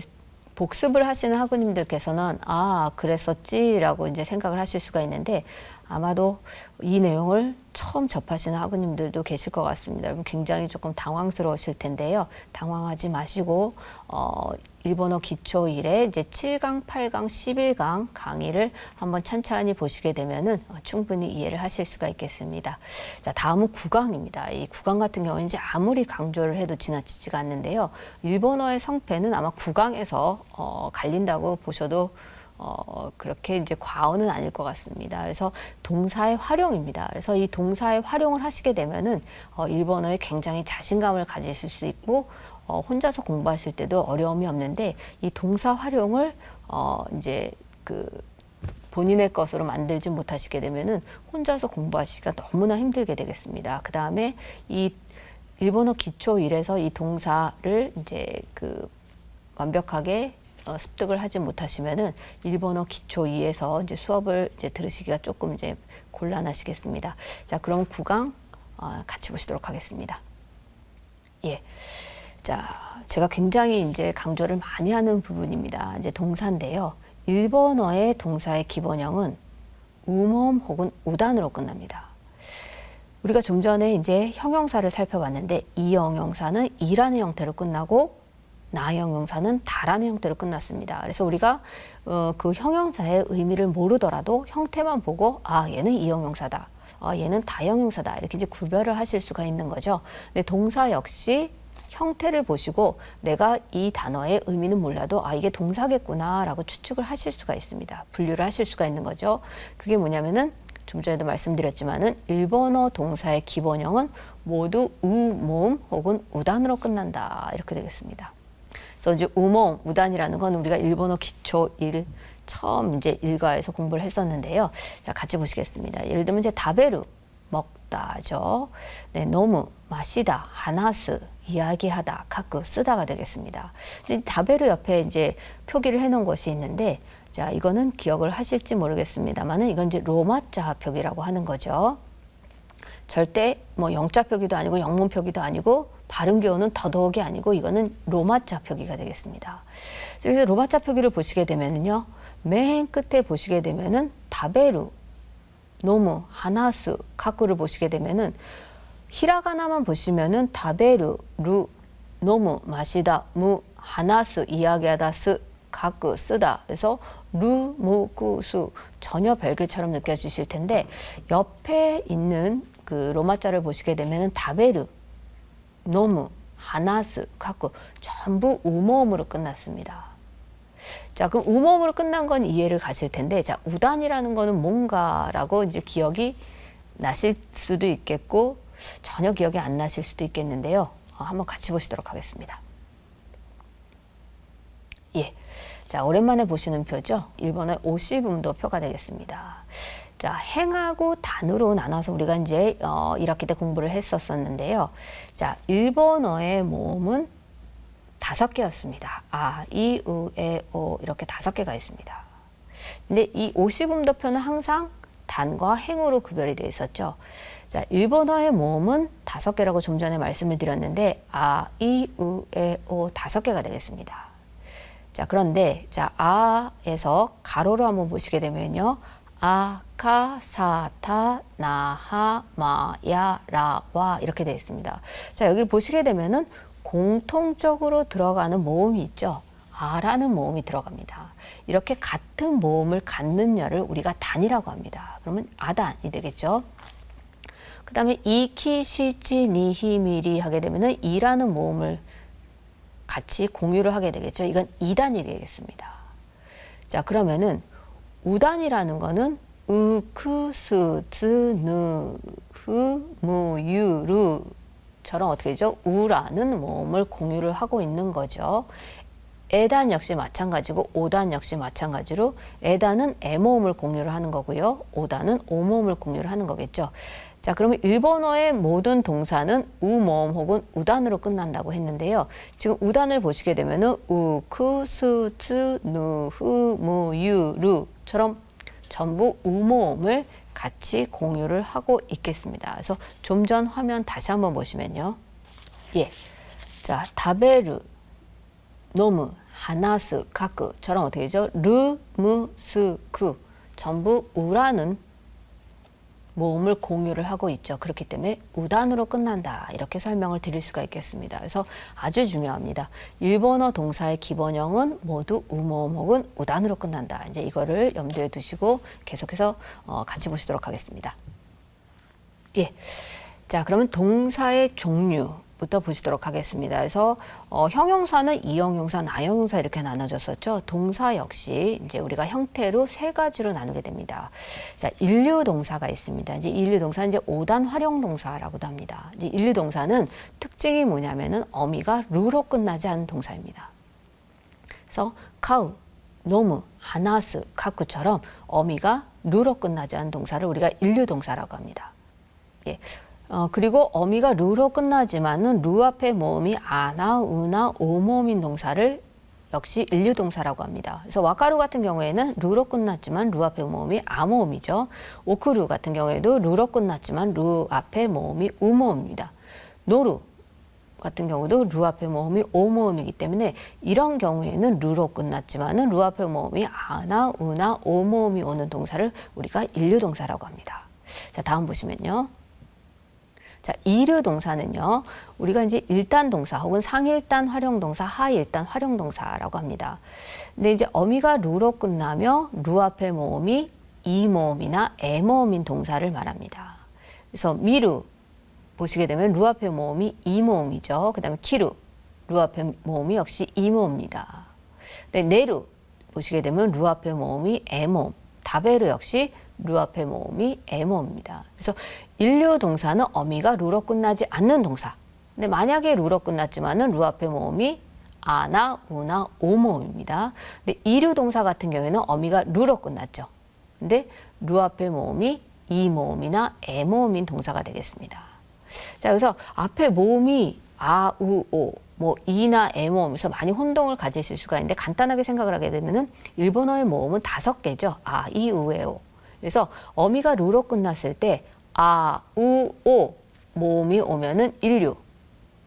복습을 하시는 학우님들께서는 아, 그랬었지라고 이제 생각을 하실 수가 있는데 아마도 이 내용을 처음 접하시는 학우님들도 계실 것 같습니다. 여러분 굉장히 조금 당황스러우실 텐데요. 당황하지 마시고 일본어 기초 1의 이제 7강, 8강, 11강 강의를 한번 천천히 보시게 되면은 충분히 이해를 하실 수가 있겠습니다. 자, 다음은 9강입니다. 이 9강 같은 경우는 이제 아무리 강조를 해도 지나치지가 않는데요. 일본어의 성패는 아마 9강에서 갈린다고 보셔도 그렇게 이제 과언은 아닐 것 같습니다. 그래서 동사의 활용입니다. 그래서 이 동사의 활용을 하시게 되면은 일본어에 굉장히 자신감을 가지실 수 있고 혼자서 공부하실 때도 어려움이 없는데 이 동사 활용을 이제 본인의 것으로 만들지 못하시게 되면은 혼자서 공부하시기가 너무나 힘들게 되겠습니다. 그 다음에 이 일본어 기초 1에서 이 동사를 이제 완벽하게 습득을 하지 못하시면은 일본어 기초 2에서 이제 수업을 이제 들으시기가 조금 이제 곤란하시겠습니다. 자, 그럼 9강 같이 보시도록 하겠습니다. 예. 자, 제가 굉장히 이제 강조를 많이 하는 부분입니다. 이제 동사인데요. 일본어의 동사의 기본형은 우모음 혹은 우단으로 끝납니다. 우리가 좀 전에 이제 형용사를 살펴봤는데 이 형용사는 이라는 형태로 끝나고 나형 형사는 다라는 형태로 끝났습니다. 그래서 우리가 그 형용사의 의미를 모르더라도 형태만 보고 아, 얘는 이 형용사다. 얘는 다형 형사다. 이렇게 이제 구별을 하실 수가 있는 거죠. 근데 동사 역시 형태를 보시고 내가 이 단어의 의미는 몰라도 아, 이게 동사겠구나라고 추측을 하실 수가 있습니다. 분류를 하실 수가 있는 거죠. 그게 뭐냐면은 좀 전에도 말씀드렸지만은 일본어 동사의 기본형은 모두 우모음 혹은 우단으로 끝난다. 이렇게 되겠습니다. 그래서 이제 우모음, 우단이라는 건 우리가 일본어 기초 1 처음 이제 일과에서 공부를 했었는데요. 자, 같이 보시겠습니다. 예를 들면 이제 다베루 먹다죠. 네, 너무 마시다, 하나스 이야기하다, 가끔 쓰다가 되겠습니다. 근데 다베루 옆에 이제 표기를 해놓은 것이 있는데, 자, 이거는 기억을 하실지 모르겠습니다만은 이건 이제 로마자 표기라고 하는 거죠. 절대 뭐 영자 표기도 아니고 영문 표기도 아니고 발음 기호는 더더욱이 아니고 이거는 로마자 표기가 되겠습니다. 그래서 로마자 표기를 보시게 되면은요, 맨 끝에 보시게 되면은 다베루, 노무, 하나스, 가쿠를 보시게 되면은 히라가나만 보시면은 다베루, 루, 노무, 마시다, 무, 하나스, 이야기하다, 스, 가쿠, 쓰다. 그래서 루, 무, 구, 수 전혀 별개처럼 느껴지실 텐데 옆에 있는 그 로마자를 보시게 되면은 다베르, 노무, 하나스, 카쿠 전부 우모음으로 끝났습니다. 자, 그럼 우모음으로 끝난 건 이해를 가실 텐데, 자, 우단이라는 거는 뭔가라고 이제 기억이 나실 수도 있겠고, 전혀 기억이 안 나실 수도 있겠는데요. 한번 같이 보시도록 하겠습니다. 예. 자, 오랜만에 보시는 표죠. 일본어의 오시분도 표가 되겠습니다. 자, 행하고 단으로 나눠서 우리가 이제 1학기 때 공부를 했었는데요. 자, 일본어의 모음은 5개였습니다. 아, 이, 우, 에, 오 이렇게 5개가 있습니다. 근데 이 오시분도표는 항상 단과 행으로 구별이 되어 있었죠. 자, 일본어의 모음은 5개라고 좀 전에 말씀을 드렸는데 아, 이, 우, 에, 오 5개가 되겠습니다. 자, 그런데 자, 아에서 가로로 한번 보시게 되면요. 아, 카, 사, 타, 나, 하, 마, 야, 라, 와 이렇게 되어 있습니다. 자, 여기 보시게 되면은 공통적으로 들어가는 모음이 있죠. 아라는 모음이 들어갑니다. 이렇게 같은 모음을 갖는 열을 우리가 단이라고 합니다. 그러면 아단이 되겠죠. 그 다음에 이키, 시지, 니히, 미리 하게 되면은 이라는 모음을 같이 공유를 하게 되겠죠. 이건 이단이 되겠습니다. 자, 그러면은 우단이라는 거는 으, 크, 스, 즈, 느, 흐, 무, 유, 르 처럼 어떻게 되죠? 우라는 모음을 공유를 하고 있는 거죠. 에단 역시 마찬가지고 오단 역시 마찬가지로 에단은 에모음을 공유를 하는 거고요. 오단은 오모음을 공유를 하는 거겠죠. 자, 그러면 일본어의 모든 동사는 우모음 혹은 우단으로 끝난다고 했는데요. 지금 우단을 보시게 되면은 우, 크, 스, 츠, 누, 흐, 무, 유, 르처럼 전부 우모음을 같이 공유를 하고 있겠습니다. 그래서 좀 전 화면 다시 한번 보시면요. 예. 자, 다베르, 노무, 하나스, 카크처럼 어떻게 되죠? 르, 무, 스, 크 전부 우라는 모음을 공유를 하고 있죠. 그렇기 때문에 우단으로 끝난다. 이렇게 설명을 드릴 수가 있겠습니다. 그래서 아주 중요합니다. 일본어 동사의 기본형은 모두 우모음 혹은 우단으로 끝난다. 이제 이거를 염두에 두시고 계속해서 같이 보시도록 하겠습니다. 예. 자, 그러면 동사의 종류부터 보시도록 하겠습니다. 그래서 형용사는 이형용사, 나형용사 이렇게 나눠졌었죠. 동사 역시 이제 우리가 형태로 3가지로 나누게 됩니다. 자, 인류동사가 있습니다. 이제 인류동사는 이제 5단 활용동사라고도 합니다. 이제 인류동사는 특징이 뭐냐면은 어미가 루로 끝나지 않은 동사입니다. 그래서 카우, 노무, 하나스, 카쿠처럼 어미가 루로 끝나지 않은 동사를 우리가 인류동사라고 합니다. 예. 그리고 어미가 루로 끝나지만은 루 앞에 모음이 아나, 우나, 오모음인 동사를 역시 인류동사라고 합니다. 그래서 와카루 같은 경우에는 루로 끝났지만 루 앞에 모음이 아모음이죠. 오크루 같은 경우에도 루로 끝났지만 루 앞에 모음이 우모음입니다. 노루 같은 경우도 루 앞에 모음이 오모음이기 때문에 이런 경우에는 루로 끝났지만은 루 앞에 모음이 아나, 우나, 오모음이 오는 동사를 우리가 인류동사라고 합니다. 자, 다음 보시면요. 자, 이르 동사는요, 우리가 이제 1단 동사 혹은 상일단 활용동사, 하일단 활용동사라고 합니다. 근데 이제 어미가 루로 끝나며 루 앞에 모음이 이모음이나 에모음인 동사를 말합니다. 그래서 미루 보시게 되면 루 앞에 모음이 이모음이죠. 그 다음에 키루, 루 앞에 모음이 역시 이모음입니다. 근데 네루 보시게 되면 루 앞에 모음이 에모음, 다베르 역시 루 앞에 모음이 에모입니다. 그래서 인류 동사는 어미가 루로 끝나지 않는 동사. 근데 만약에 루로 끝났지만은 루 앞에 모음이 아나, 우나, 오모음입니다. 근데 이류 동사 같은 경우에는 어미가 루로 끝났죠. 근데 루 앞에 모음이 이모음이나 에모음인 동사가 되겠습니다. 자, 그래서 앞에 모음이 아, 우, 오, 뭐 이나 에모음에서 많이 혼동을 가지실 수가 있는데 간단하게 생각을 하게 되면은 일본어의 모음은 5개죠. 아, 이, 우, 에, 오. 그래서 어미가 루로 끝났을 때 아, 우, 오 모음이 오면은 인류.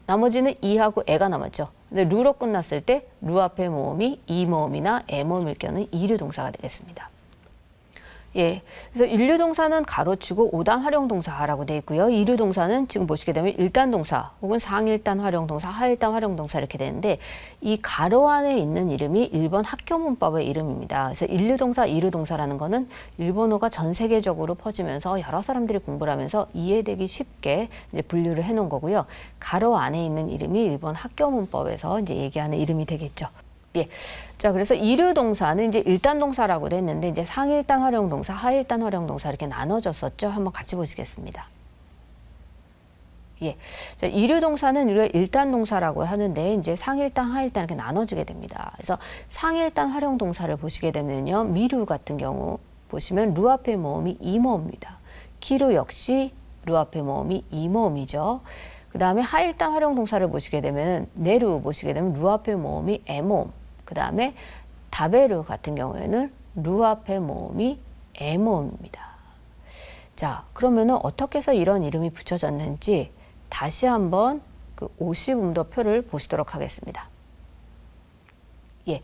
나머지는 이하고 에가 남았죠. 근데 루로 끝났을 때 루 앞에 모음이 이모음이나 에모음일 경우는 이류 동사가 되겠습니다. 예. 그래서 일류동사는 가로치고 5단 활용동사라고 되어 있고요. 이류동사는 지금 보시게 되면 1단 동사 혹은 상일단 활용동사, 하일단 활용동사 이렇게 되는데 이 가로 안에 있는 이름이 일본 학교 문법의 이름입니다. 그래서 일류동사, 이류동사라는 거는 일본어가 전 세계적으로 퍼지면서 여러 사람들이 공부를 하면서 이해되기 쉽게 이제 분류를 해 놓은 거고요. 가로 안에 있는 이름이 일본 학교 문법에서 이제 얘기하는 이름이 되겠죠. 예. 자, 그래서 이류동사는 이제 일단 동사라고 돼 있는데 이제 상일단 활용동사, 하일단 활용동사 이렇게 나눠졌었죠. 한번 같이 보시겠습니다. 예. 자, 이류동사는 우리가 일단 동사라고 하는데 이제 상일단, 하일단 이렇게 나눠지게 됩니다. 그래서 상일단 활용동사를 보시게 되면요. 미루 같은 경우 보시면 루 앞에 모음이 이모음입니다. 기루 역시 루 앞에 모음이 이모음이죠. 그 다음에 하일단 활용동사를 보시게 되면 내루 보시게 되면 루 앞에 모음이 에모음. 그 다음에 다베르 같은 경우에는 루 앞에 모음이 에모음입니다. 자, 그러면은 어떻게 해서 이런 이름이 붙여졌는지 다시 한번 그 50음도표를 보시도록 하겠습니다. 예.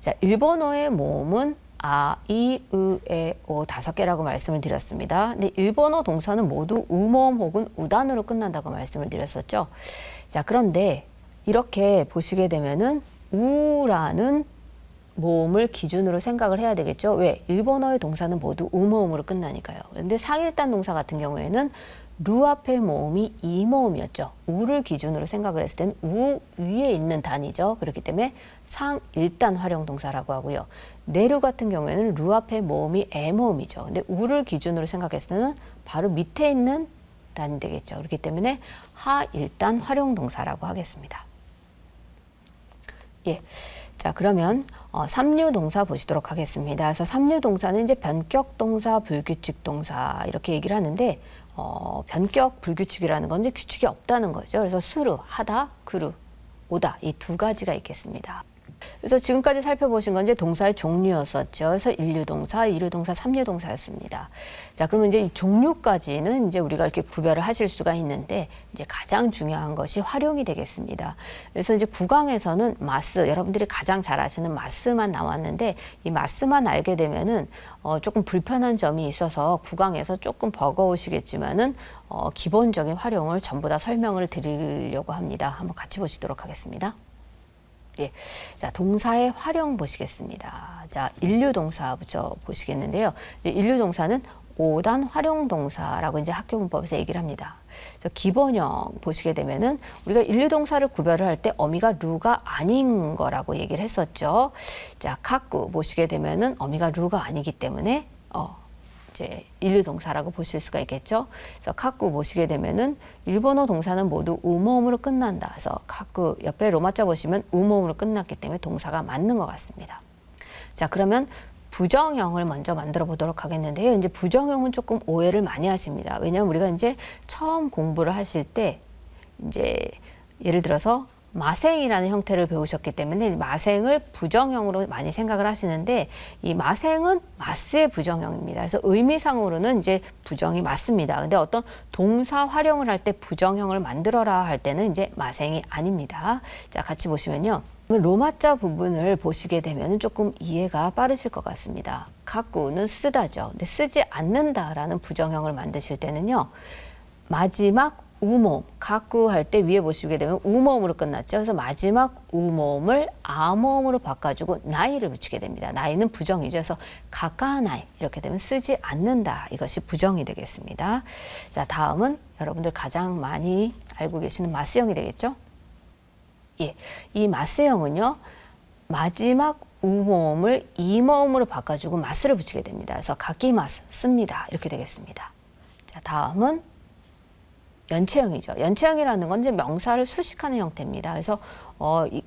자, 일본어의 모음은 아, 이, 으, 에, 오 5개라고 말씀을 드렸습니다. 근데 일본어 동사는 모두 우모음 혹은 우단으로 끝난다고 말씀을 드렸었죠. 자, 그런데 이렇게 보시게 되면은 우라는 모음을 기준으로 생각을 해야 되겠죠. 왜? 일본어의 동사는 모두 우모음으로 끝나니까요. 그런데 상일단 동사 같은 경우에는 루 앞에 모음이 이모음이었죠. 우를 기준으로 생각을 했을 때는 우 위에 있는 단위죠. 그렇기 때문에 상일단 활용동사라고 하고요. 내루 같은 경우에는 루 앞에 모음이 에모음이죠. 근데 우를 기준으로 생각했을 때는 바로 밑에 있는 단위 되겠죠. 그렇기 때문에 하일단 활용동사라고 하겠습니다. 예. 자, 그러면 삼류 동사 보시도록 하겠습니다. 그래서 삼류 동사는 이제 변격 동사, 불규칙 동사 이렇게 얘기를 하는데 변격, 불규칙이라는 건 이제 규칙이 없다는 거죠. 그래서 수루, 하다, 그루, 오다 이 두 가지가 있겠습니다. 그래서 지금까지 살펴보신 건 이제 동사의 종류였었죠. 그래서 일류동사, 이류동사, 삼류동사였습니다. 자, 그러면 이제 이 종류까지는 이제 우리가 이렇게 구별을 하실 수가 있는데 이제 가장 중요한 것이 활용이 되겠습니다. 그래서 이제 9강에서는 마스, 여러분들이 가장 잘 아시는 마스만 나왔는데 이 마스만 알게 되면은 조금 불편한 점이 있어서 9강에서 조금 버거우시겠지만은 기본적인 활용을 전부 다 설명을 드리려고 합니다. 한번 같이 보시도록 하겠습니다. 예. 자, 동사의 활용 보시겠습니다. 자, 일류동사부터 보시겠는데요. 일류동사는 5단 활용동사라고 이제 학교 문법에서 얘기를 합니다. 그래서 기본형 보시게 되면은 우리가 일류동사를 구별을 할 때 어미가 루가 아닌 거라고 얘기를 했었죠. 자, 카쿠 보시게 되면은 어미가 루가 아니기 때문에 이제 일류동사라고 보실 수가 있겠죠. 그래서 카쿠 보시게 되면은 일본어 동사는 모두 우모음으로 끝난다. 그래서 카쿠 옆에 로마자 보시면 우모음으로 끝났기 때문에 동사가 맞는 것 같습니다. 자, 그러면 부정형을 먼저 만들어 보도록 하겠는데요. 이제 부정형은 조금 오해를 많이 하십니다. 왜냐하면 우리가 이제 처음 공부를 하실 때 이제 예를 들어서 마생이라는 형태를 배우셨기 때문에 마생을 부정형으로 많이 생각을 하시는데 이 마생은 마스의 부정형입니다. 그래서 의미상으로는 이제 부정이 맞습니다. 근데 어떤 동사 활용을 할 때 부정형을 만들어라 할 때는 이제 마생이 아닙니다. 자, 같이 보시면요. 로마자 부분을 보시게 되면 조금 이해가 빠르실 것 같습니다. 가꾸는 쓰다죠. 근데 쓰지 않는다라는 부정형을 만드실 때는요. 마지막 우모음, 가꾸 할 때 위에 보시게 되면 우모음으로 끝났죠. 그래서 마지막 우모음을 아모음으로 바꿔주고 나이를 붙이게 됩니다. 나이는 부정이죠. 그래서 가까나이 이렇게 되면 쓰지 않는다. 이것이 부정이 되겠습니다. 자, 다음은 여러분들 가장 많이 알고 계시는 마스형이 되겠죠. 예, 이 마스형은요. 마지막 우모음을 이모음으로 바꿔주고 마스를 붙이게 됩니다. 그래서 가키마스, 씁니다. 이렇게 되겠습니다. 자, 다음은 연체형이죠. 연체형이라는 건 이제 명사를 수식하는 형태입니다. 그래서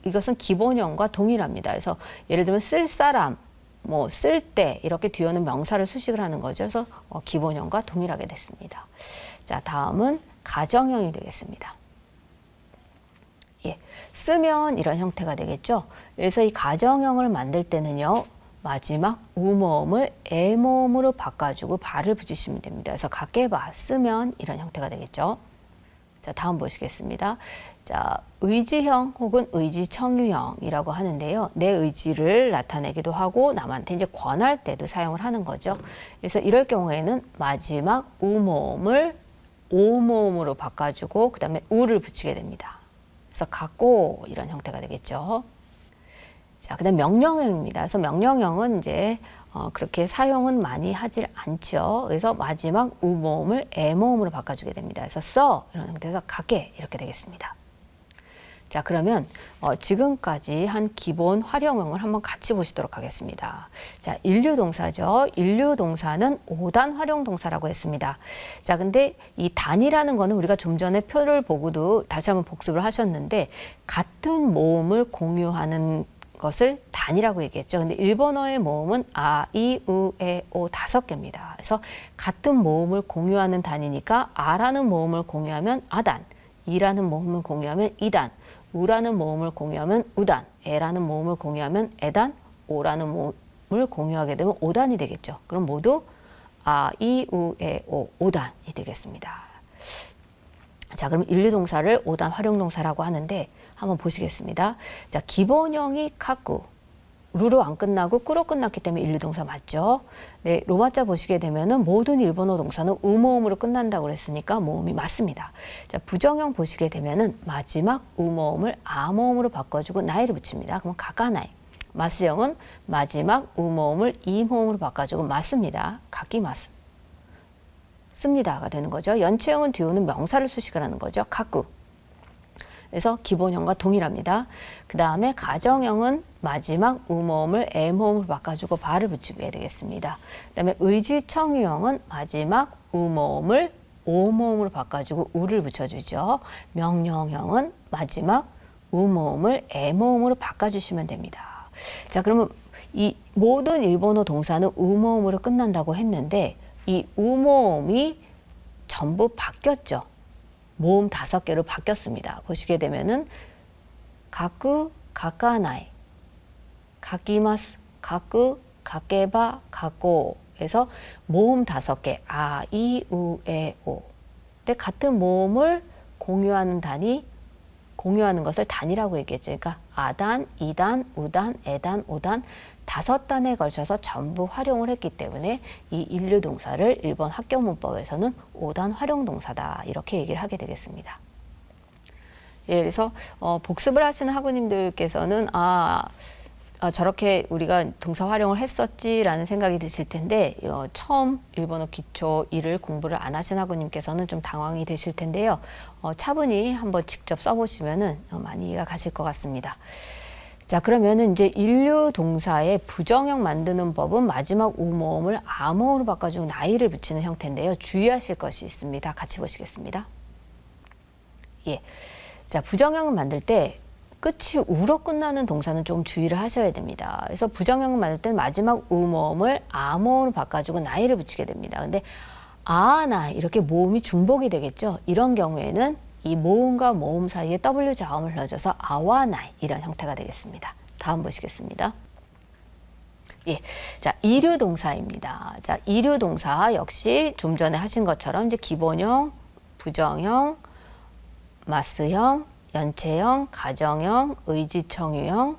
이것은 기본형과 동일합니다. 그래서 예를 들면 쓸 사람, 뭐 쓸 때 이렇게 뒤에는 명사를 수식을 하는 거죠. 그래서 기본형과 동일하게 됐습니다. 자, 다음은 가정형이 되겠습니다. 예, 쓰면 이런 형태가 되겠죠. 그래서 이 가정형을 만들 때는요. 마지막 우모음을 에모음으로 바꿔주고 발을 붙이시면 됩니다. 그래서 가게바 쓰면 이런 형태가 되겠죠. 자, 다음 보시겠습니다. 자, 의지형 혹은 의지청유형이라고 하는데요. 내 의지를 나타내기도 하고 남한테 이제 권할 때도 사용을 하는 거죠. 그래서 이럴 경우에는 마지막 우모음을 오모음으로 바꿔주고 그 다음에 우를 붙이게 됩니다. 그래서 갖고 이런 형태가 되겠죠. 자, 그다음 명령형입니다. 그래서 명령형은 이제 그렇게 사용은 많이 하질 않죠. 그래서 마지막 우모음을 애모음으로 바꿔주게 됩니다. 그래서 써 이런 형태에서 가게 이렇게 되겠습니다. 자, 그러면 지금까지 한 기본 활용형을 한번 같이 보시도록 하겠습니다. 자, 인류동사죠. 인류동사는 5단 활용동사라고 했습니다. 자, 근데 이 단이라는 거는 우리가 좀 전에 표를 보고도 다시 한번 복습을 하셨는데 같은 모음을 공유하는 것을 단이라고 얘기했죠. 근데 일본어의 모음은 아, 이, 으, 에, 오 5개입니다. 그래서 같은 모음을 공유하는 단이니까 아라는 모음을 공유하면 아단, 이라는 모음을 공유하면 이단, 우라는 모음을 공유하면 우단, 에라는 모음을 공유하면 에단, 오라는 모음을 공유하게 되면 오단이 되겠죠. 그럼 모두 아, 이, 우, 에, 오 5단이 되겠습니다. 자, 그럼 인류동사를 5단 활용동사라고 하는데 한번 보시겠습니다. 자, 기본형이 카쿠, 루로 안 끝나고 꾸로 끝났기 때문에 인류동사 맞죠? 네, 로마자 보시게 되면은 모든 일본어 동사는 우모음으로 끝난다고 그랬으니까 모음이 맞습니다. 자, 부정형 보시게 되면은 마지막 우모음을 아모음으로 바꿔주고 나이를 붙입니다. 그러면 가까나이. 마스형은 마지막 우모음을 이모음으로 바꿔주고 맞습니다. 가끼마스. 씁니다가 되는 거죠. 연체형은 뒤오는 명사를 수식을 하는 거죠. 카쿠. 그래서 기본형과 동일합니다. 그 다음에 가정형은 마지막 우모음을 애모음으로 바꿔주고 바를 붙이게 되겠습니다. 그 다음에 의지청유형은 마지막 우모음을 오모음으로 바꿔주고 우를 붙여주죠. 명령형은 마지막 우모음을 애모음으로 바꿔주시면 됩니다. 자, 그러면 이 모든 일본어 동사는 우모음으로 끝난다고 했는데 이 우모음이 전부 바뀌었죠. 모음 5개로 바뀌었습니다. 보시게 되면은 가쿠, 가까나이, 가키마스, 가쿠, 가케바, 가고 해서 모음 5개 아, 이, 우, 에, 오. 근데 같은 모음을 공유하는 단위, 공유하는 것을 단이라고 얘기했죠. 그러니까 아단, 이단, 우단, 에단, 오단 5단에 걸쳐서 전부 활용을 했기 때문에 이 인류동사를 일본 학교문법에서는 5단 활용동사다 이렇게 얘기를 하게 되겠습니다. 예, 그래서 복습을 하시는 학우님들께서는 저렇게 우리가 동사 활용을 했었지라는 생각이 드실 텐데 처음 일본어 기초 1을 공부를 안 하신 학우님께서는 좀 당황이 되실 텐데요. 차분히 한번 직접 써보시면은 많이 이해가 가실 것 같습니다. 자, 그러면은 이제 인류 동사의 부정형 만드는 법은 마지막 우모음을 아모음으로 바꿔주고 나이를 붙이는 형태인데요. 주의하실 것이 있습니다. 같이 보시겠습니다. 예. 자, 부정형을 만들 때 끝이 우로 끝나는 동사는 좀 주의를 하셔야 됩니다. 그래서 부정형을 만들 때는 마지막 우모음을 아모음으로 바꿔주고 나이를 붙이게 됩니다. 근데 아나 이렇게 모음이 중복이 되겠죠. 이런 경우에는 이 모음과 모음 사이에 W 자음을 넣어줘서 아와 나이 이런 형태가 되겠습니다. 다음 보시겠습니다. 예, 자, 이류 동사입니다. 자, 이류 동사 역시 좀 전에 하신 것처럼 이제 기본형, 부정형, 마스형, 연체형, 가정형, 의지청유형,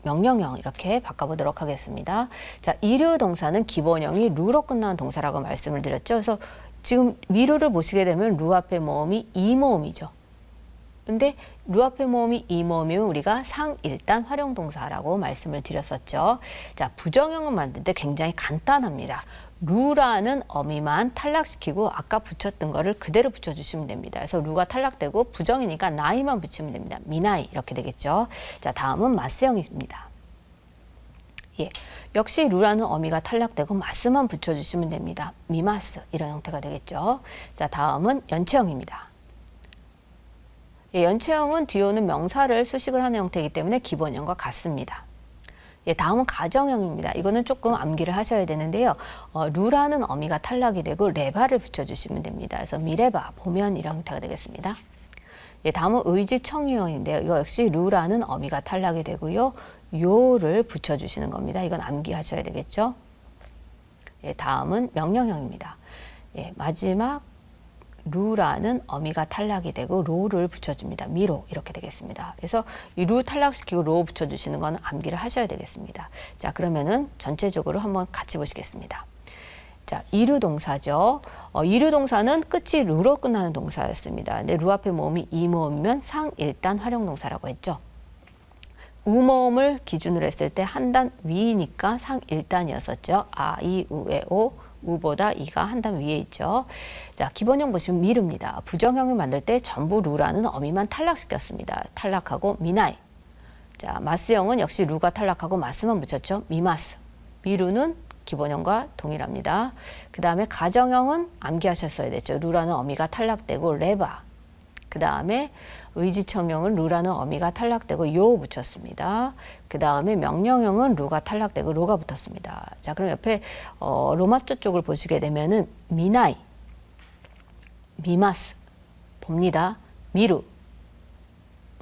명령형 이렇게 바꿔보도록 하겠습니다. 자, 이류 동사는 기본형이 루로 끝나는 동사라고 말씀을 드렸죠. 그래서 지금 미루를 보시게 되면 루 앞에 모음이 이모음이죠. 근데 루 앞에 모음이 이모음이면 우리가 상일단 활용동사라고 말씀을 드렸었죠. 자, 부정형을 만들 때 굉장히 간단합니다. 루라는 어미만 탈락시키고 아까 붙였던 거를 그대로 붙여주시면 됩니다. 그래서 루가 탈락되고 부정이니까 나이만 붙이면 됩니다. 미나이 이렇게 되겠죠. 자, 다음은 마스형입니다. 예, 역시 루라는 어미가 탈락되고 마스만 붙여주시면 됩니다. 미마스 이런 형태가 되겠죠. 자, 다음은 연체형입니다. 예, 연체형은 뒤에 오는 명사를 수식을 하는 형태이기 때문에 기본형과 같습니다. 예, 다음은 가정형입니다. 이거는 조금 암기를 하셔야 되는데요. 루라는 어미가 탈락이 되고 레바를 붙여주시면 됩니다. 그래서 미레바 보면 이런 형태가 되겠습니다. 예, 다음은 의지청유형인데요. 이거 역시 루라는 어미가 탈락이 되고요. 요를 붙여주시는 겁니다. 이건 암기하셔야 되겠죠. 예, 다음은 명령형입니다. 예, 마지막 루라는 어미가 탈락이 되고 로를 붙여줍니다. 미로 이렇게 되겠습니다. 그래서 이 루 탈락시키고 로 붙여주시는 건 암기를 하셔야 되겠습니다. 자, 그러면은 전체적으로 한번 같이 보시겠습니다. 자, 이루 동사죠. 이루 동사는 끝이 루로 끝나는 동사였습니다. 근데 루 앞에 모음이 이 모음이면 상일단 활용동사라고 했죠. 우 모음을 기준으로 했을 때 한 단 위니까 상일단이었었죠. 아, 이, 우에, 오. 우보다 이가 한 단 위에 있죠. 자, 기본형 보시면 미루입니다. 부정형을 만들 때 전부 루라는 어미만 탈락시켰습니다. 탈락하고 미나이. 자, 마스형은 역시 루가 탈락하고 마스만 붙였죠. 미마스. 미루는 기본형과 동일합니다. 그 다음에 가정형은 암기하셨어야 됐죠. 루라는 어미가 탈락되고 레바. 그 다음에 의지청형은 루라는 어미가 탈락되고 요 붙였습니다. 그 다음에 명령형은 루가 탈락되고 로가 붙었습니다. 자, 그럼 옆에 로마조 쪽을 보시게 되면은 미나이, 미마스 봅니다. 미루,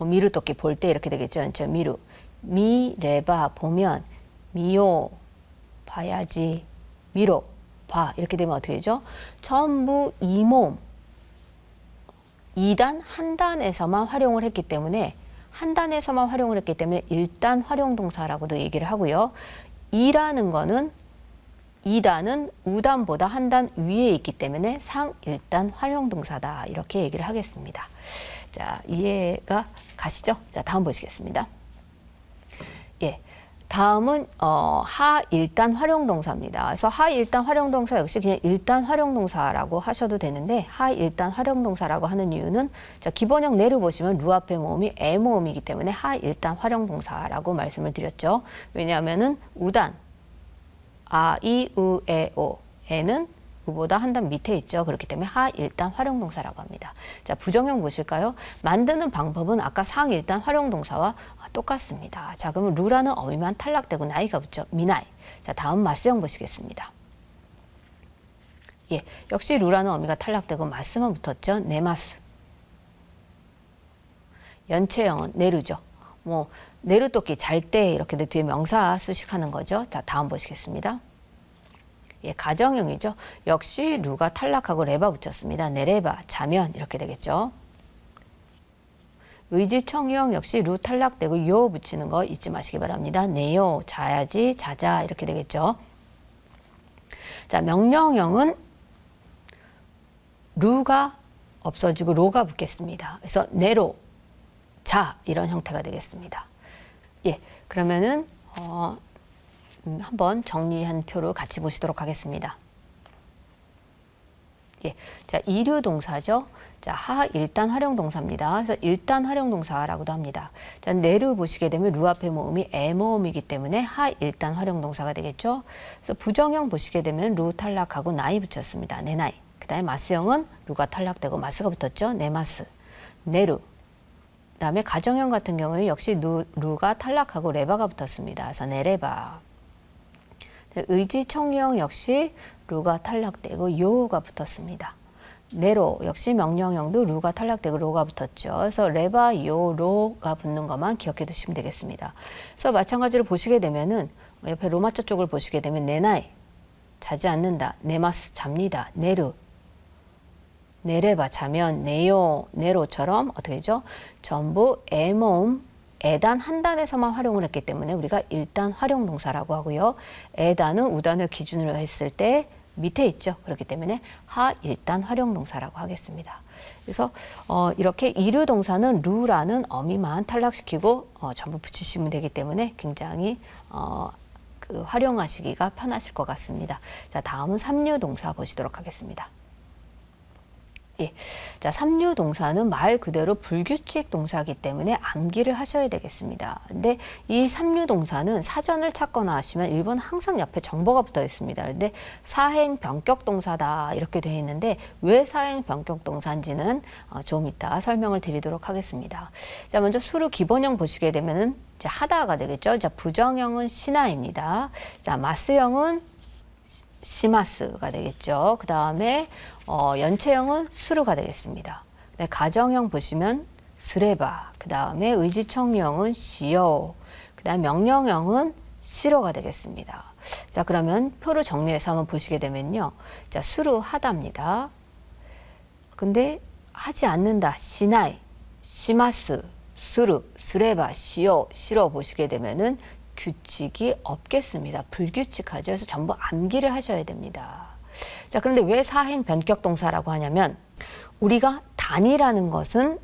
미루 토끼 볼 때 이렇게 되겠죠. 미루, 미레바 보면 미요 봐야지, 미로 봐 이렇게 되면 어떻게 되죠? 전부 이몸 2단, 한 단에서만 활용을 했기 때문에 한 단에서만 활용을 했기 때문에 1단 활용동사라고도 얘기를 하고요. 2라는 거는 2단은 우단보다 한 단 위에 있기 때문에 상 1단 활용동사다. 이렇게 얘기를 하겠습니다. 자, 이해가 가시죠? 자, 다음 보시겠습니다. 예. 다음은 하일단 활용동사입니다. 그래서 하일단 활용동사 역시 그냥 일단 활용동사라고 하셔도 되는데 하일단 활용동사라고 하는 이유는 자, 기본형 내를 보시면 루 앞에 모음이 에 모음이기 때문에 하일단 활용동사라고 말씀을 드렸죠. 왜냐하면은 우단 아, 이, 우, 에, 오 에는 우보다 한 단 밑에 있죠. 그렇기 때문에 하일단 활용동사라고 합니다. 자, 부정형 보실까요? 만드는 방법은 아까 상일단 활용동사와 똑같습니다. 자, 그러면 루라는 어미만 탈락되고 나이가 붙죠. 미나이. 자, 다음 마스형 보시겠습니다. 예, 역시 루라는 어미가 탈락되고 마스만 붙었죠. 네마스. 연체형은 네르죠. 뭐 네르토끼 잘 때 이렇게 뒤에 명사 수식하는 거죠. 자, 다음 보시겠습니다. 예, 가정형이죠. 역시 루가 탈락하고 레바 붙였습니다. 네레바, 자면 이렇게 되겠죠. 의지청형 역시 루 탈락되고 요 붙이는 거 잊지 마시기 바랍니다. 네요, 자야지, 자자 이렇게 되겠죠. 자, 명령형은 루가 없어지고 로가 붙겠습니다. 그래서 네로, 자 이런 형태가 되겠습니다. 예, 그러면은 한번 정리한 표를 같이 보시도록 하겠습니다. 예, 자, 이류 동사죠. 자, 하 일단 활용 동사입니다. 그래서 일단 활용 동사라고도 합니다. 자, 내를 보시게 되면 루 앞에 모음이 에 모음이기 때문에 하 일단 활용 동사가 되겠죠. 그래서 부정형 보시게 되면 루 탈락하고 나이 붙였습니다. 내 나이. 그다음에 마스형은 루가 탈락되고 마스가 붙었죠. 내 마스. 내루. 그다음에 가정형 같은 경우에 역시 루가 탈락하고 레바가 붙었습니다. 그래서 내레바. 의지청형 역시 루가 탈락되고 요가 붙었습니다. 네로 역시 명령형도 루가 탈락되고 로가 붙었죠. 그래서 레바, 요, 로가 붙는 것만 기억해 두시면 되겠습니다. 그래서 마찬가지로 보시게 되면은 옆에 로마자 쪽을 보시게 되면 네나이 자지 않는다, 네마스 잡니다, 네르 네레바 자면, 네요, 네로처럼 어떻게 되죠? 전부 에모음 에단 한 단에서만 활용을 했기 때문에 우리가 일단 활용 동사라고 하고요. 에단은 우단을 기준으로 했을 때 밑에 있죠. 그렇기 때문에 하 일단 활용 동사라고 하겠습니다. 그래서 이렇게 이류 동사는 루라는 어미만 탈락시키고 전부 붙이시면 되기 때문에 굉장히 활용하시기가 편하실 것 같습니다. 자, 다음은 삼류 동사 보시도록 하겠습니다. 예. 자, 삼류 동사는 말 그대로 불규칙 동사이기 때문에 암기를 하셔야 되겠습니다. 근데 이 삼류 동사는 사전을 찾거나 하시면 1번 항상 옆에 정보가 붙어 있습니다. 근데 사행 변격 동사다 이렇게 되어 있는데 왜 사행 변격 동사인지는 좀 이따 설명을 드리도록 하겠습니다. 자, 먼저 수루 기본형 보시게 되면은 이제 하다가 되겠죠. 자, 부정형은 시나입니다. 자, 마스형은 시마스가 되겠죠. 그 다음에 연체형은 수루가 되겠습니다. 네, 가정형 보시면 스레바, 그 다음에 의지청명은 시오, 그 다음 명령형은 시로가 되겠습니다. 자, 그러면 표를 정리해서 한번 보시게 되면요. 자, 수루 하다입니다. 근데 하지 않는다. 시나이, 시마스, 스루, 스레바, 시오, 시로 보시게 되면은 규칙이 없겠습니다. 불규칙하죠. 그래서 전부 암기를 하셔야 됩니다. 자, 그런데 왜 사행 변격 동사라고 하냐면 우리가 단이라는 것은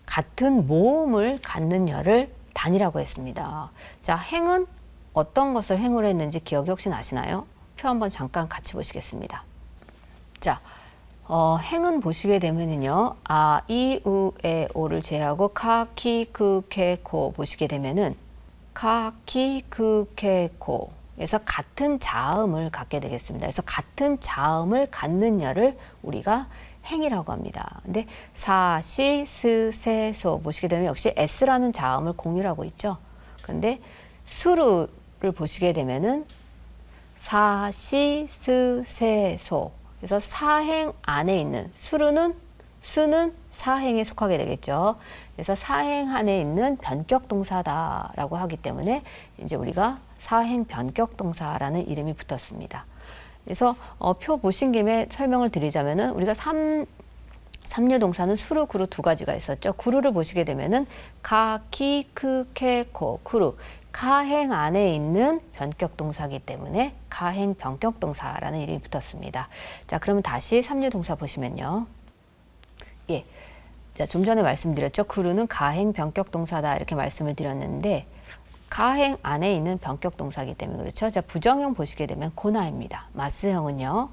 같은 모음을 갖는 열을 단이라고 했습니다. 자, 행은 어떤 것을 행을 했는지 기억이 혹시 나시나요? 표 한번 잠깐 같이 보시겠습니다. 자, 행은 보시게 되면은요, 아, 이, 우, 에, 오를 제하고 카, 키, 크, 케, 코 보시게 되면은 카, 키, 크, 케, 코 에서 같은 자음을 갖게 되겠습니다. 그래서 같은 자음을 갖는 열을 우리가 행이라고 합니다. 근데 사, 시, 스, 세, 소 보시게 되면 역시 S라는 자음을 공유하고 있죠. 근데 수루를 보시게 되면은 사, 시, 스, 세, 소. 그래서 사행 안에 있는 수는 사행에 속하게 되겠죠. 그래서 사행 안에 있는 변격 동사다라고 하기 때문에 이제 우리가 사행 변격 동사라는 이름이 붙었습니다. 그래서 표 보신 김에 설명을 드리자면은 우리가 삼류 동사는 수루, 구루 두 가지가 있었죠. 구루를 보시게 되면은 가, 키, 크, 케, 코, 구루. 가행 안에 있는 변격 동사이기 때문에 가행 변격 동사라는 이름이 붙었습니다. 자, 그러면 다시 삼류 동사 보시면요. 예. 자, 좀 전에 말씀드렸죠. 구루는 가행 변격 동사다 이렇게 말씀을 드렸는데 가행 안에 있는 변격 동사이기 때문에 그렇죠. 자, 부정형 보시게 되면 고나입니다. 마스형은요.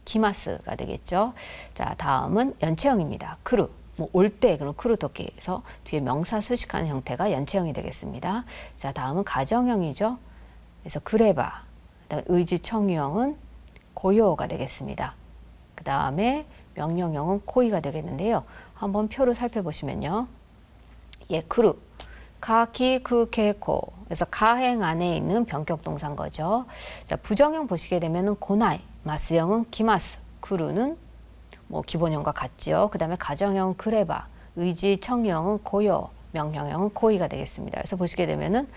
기마스가 되겠죠. 자, 다음은 연체형입니다. 크루. 뭐 올 때 그럼 크루토끼에서 뒤에 명사 수식하는 형태가 연체형이 되겠습니다. 자, 다음은 가정형이죠. 그래서 그래봐. 그다음에 의지청유형은 고요가 되겠습니다. 그 다음에 명령형은 코이가 되겠는데요. 한번 표를 살펴보시면요. 예, 크루. 가키, 그, 게, 코. 그래서 가행 안에 있는 변격 동사인 거죠. 자, 부정형 보시게 되면은 고나이, 마스형은 기마스, 크루는 뭐 기본형과 같죠. 그 다음에 가정형 그래봐, 의지 청유형은 고요, 명령형은 고이가 되겠습니다. 그래서 보시게 되면은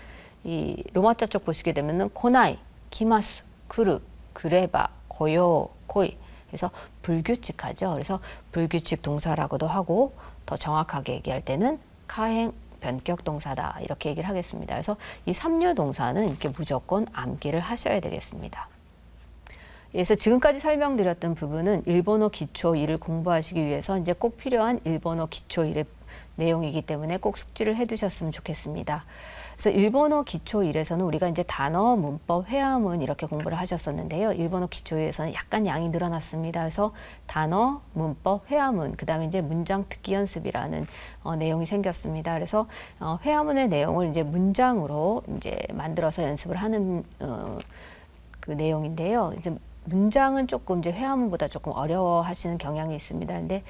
이 로마자 쪽 보시게 되면은 고나이, 기마스, 크루, 그래봐, 고요, 고이. 그래서 불규칙하죠. 그래서 불규칙 동사라고도 하고 더 정확하게 얘기할 때는 가행 변격 동사다 이렇게 얘기를 하겠습니다. 그래서 이 삼류 동사는 이렇게 무조건 암기를 하셔야 되겠습니다. 그래서 지금까지 설명드렸던 부분은 일본어 기초 1을 공부하시기 위해서 이제 꼭 필요한 일본어 기초 1의 내용이기 때문에 꼭 숙지를 해두셨으면 좋겠습니다. 그래서 일본어 기초 1에서는 우리가 이제 단어, 문법, 회화문 이렇게 공부를 하셨었는데요. 일본어 기초 2에서는 약간 양이 늘어났습니다. 그래서 단어, 문법, 회화문, 그 다음에 이제 문장 듣기 연습이라는 내용이 생겼습니다. 그래서 회화문의 내용을 이제 문장으로 이제 만들어서 연습을 하는 그 내용인데요. 이제 문장은 조금 이제 회화문보다 조금 어려워하시는 경향이 있습니다. 근데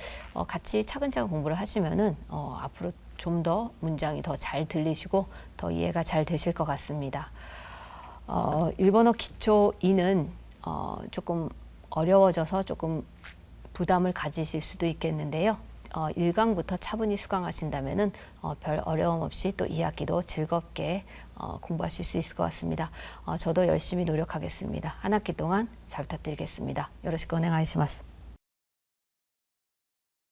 같이 차근차근 공부를 하시면은 앞으로 좀 더 문장이 더 잘 들리시고 더 이해가 잘 되실 것 같습니다. 일본어 기초 2는 조금 어려워져서 조금 부담을 가지실 수도 있겠는데요. 1강부터 차분히 수강하신다면은 별 어려움 없이 또 2학기도 즐겁게 공부하실 수 있을 것 같습니다. 저도 열심히 노력하겠습니다. 한 학기 동안 잘 부탁드리겠습니다. 요로시ku 오네가이 시마스.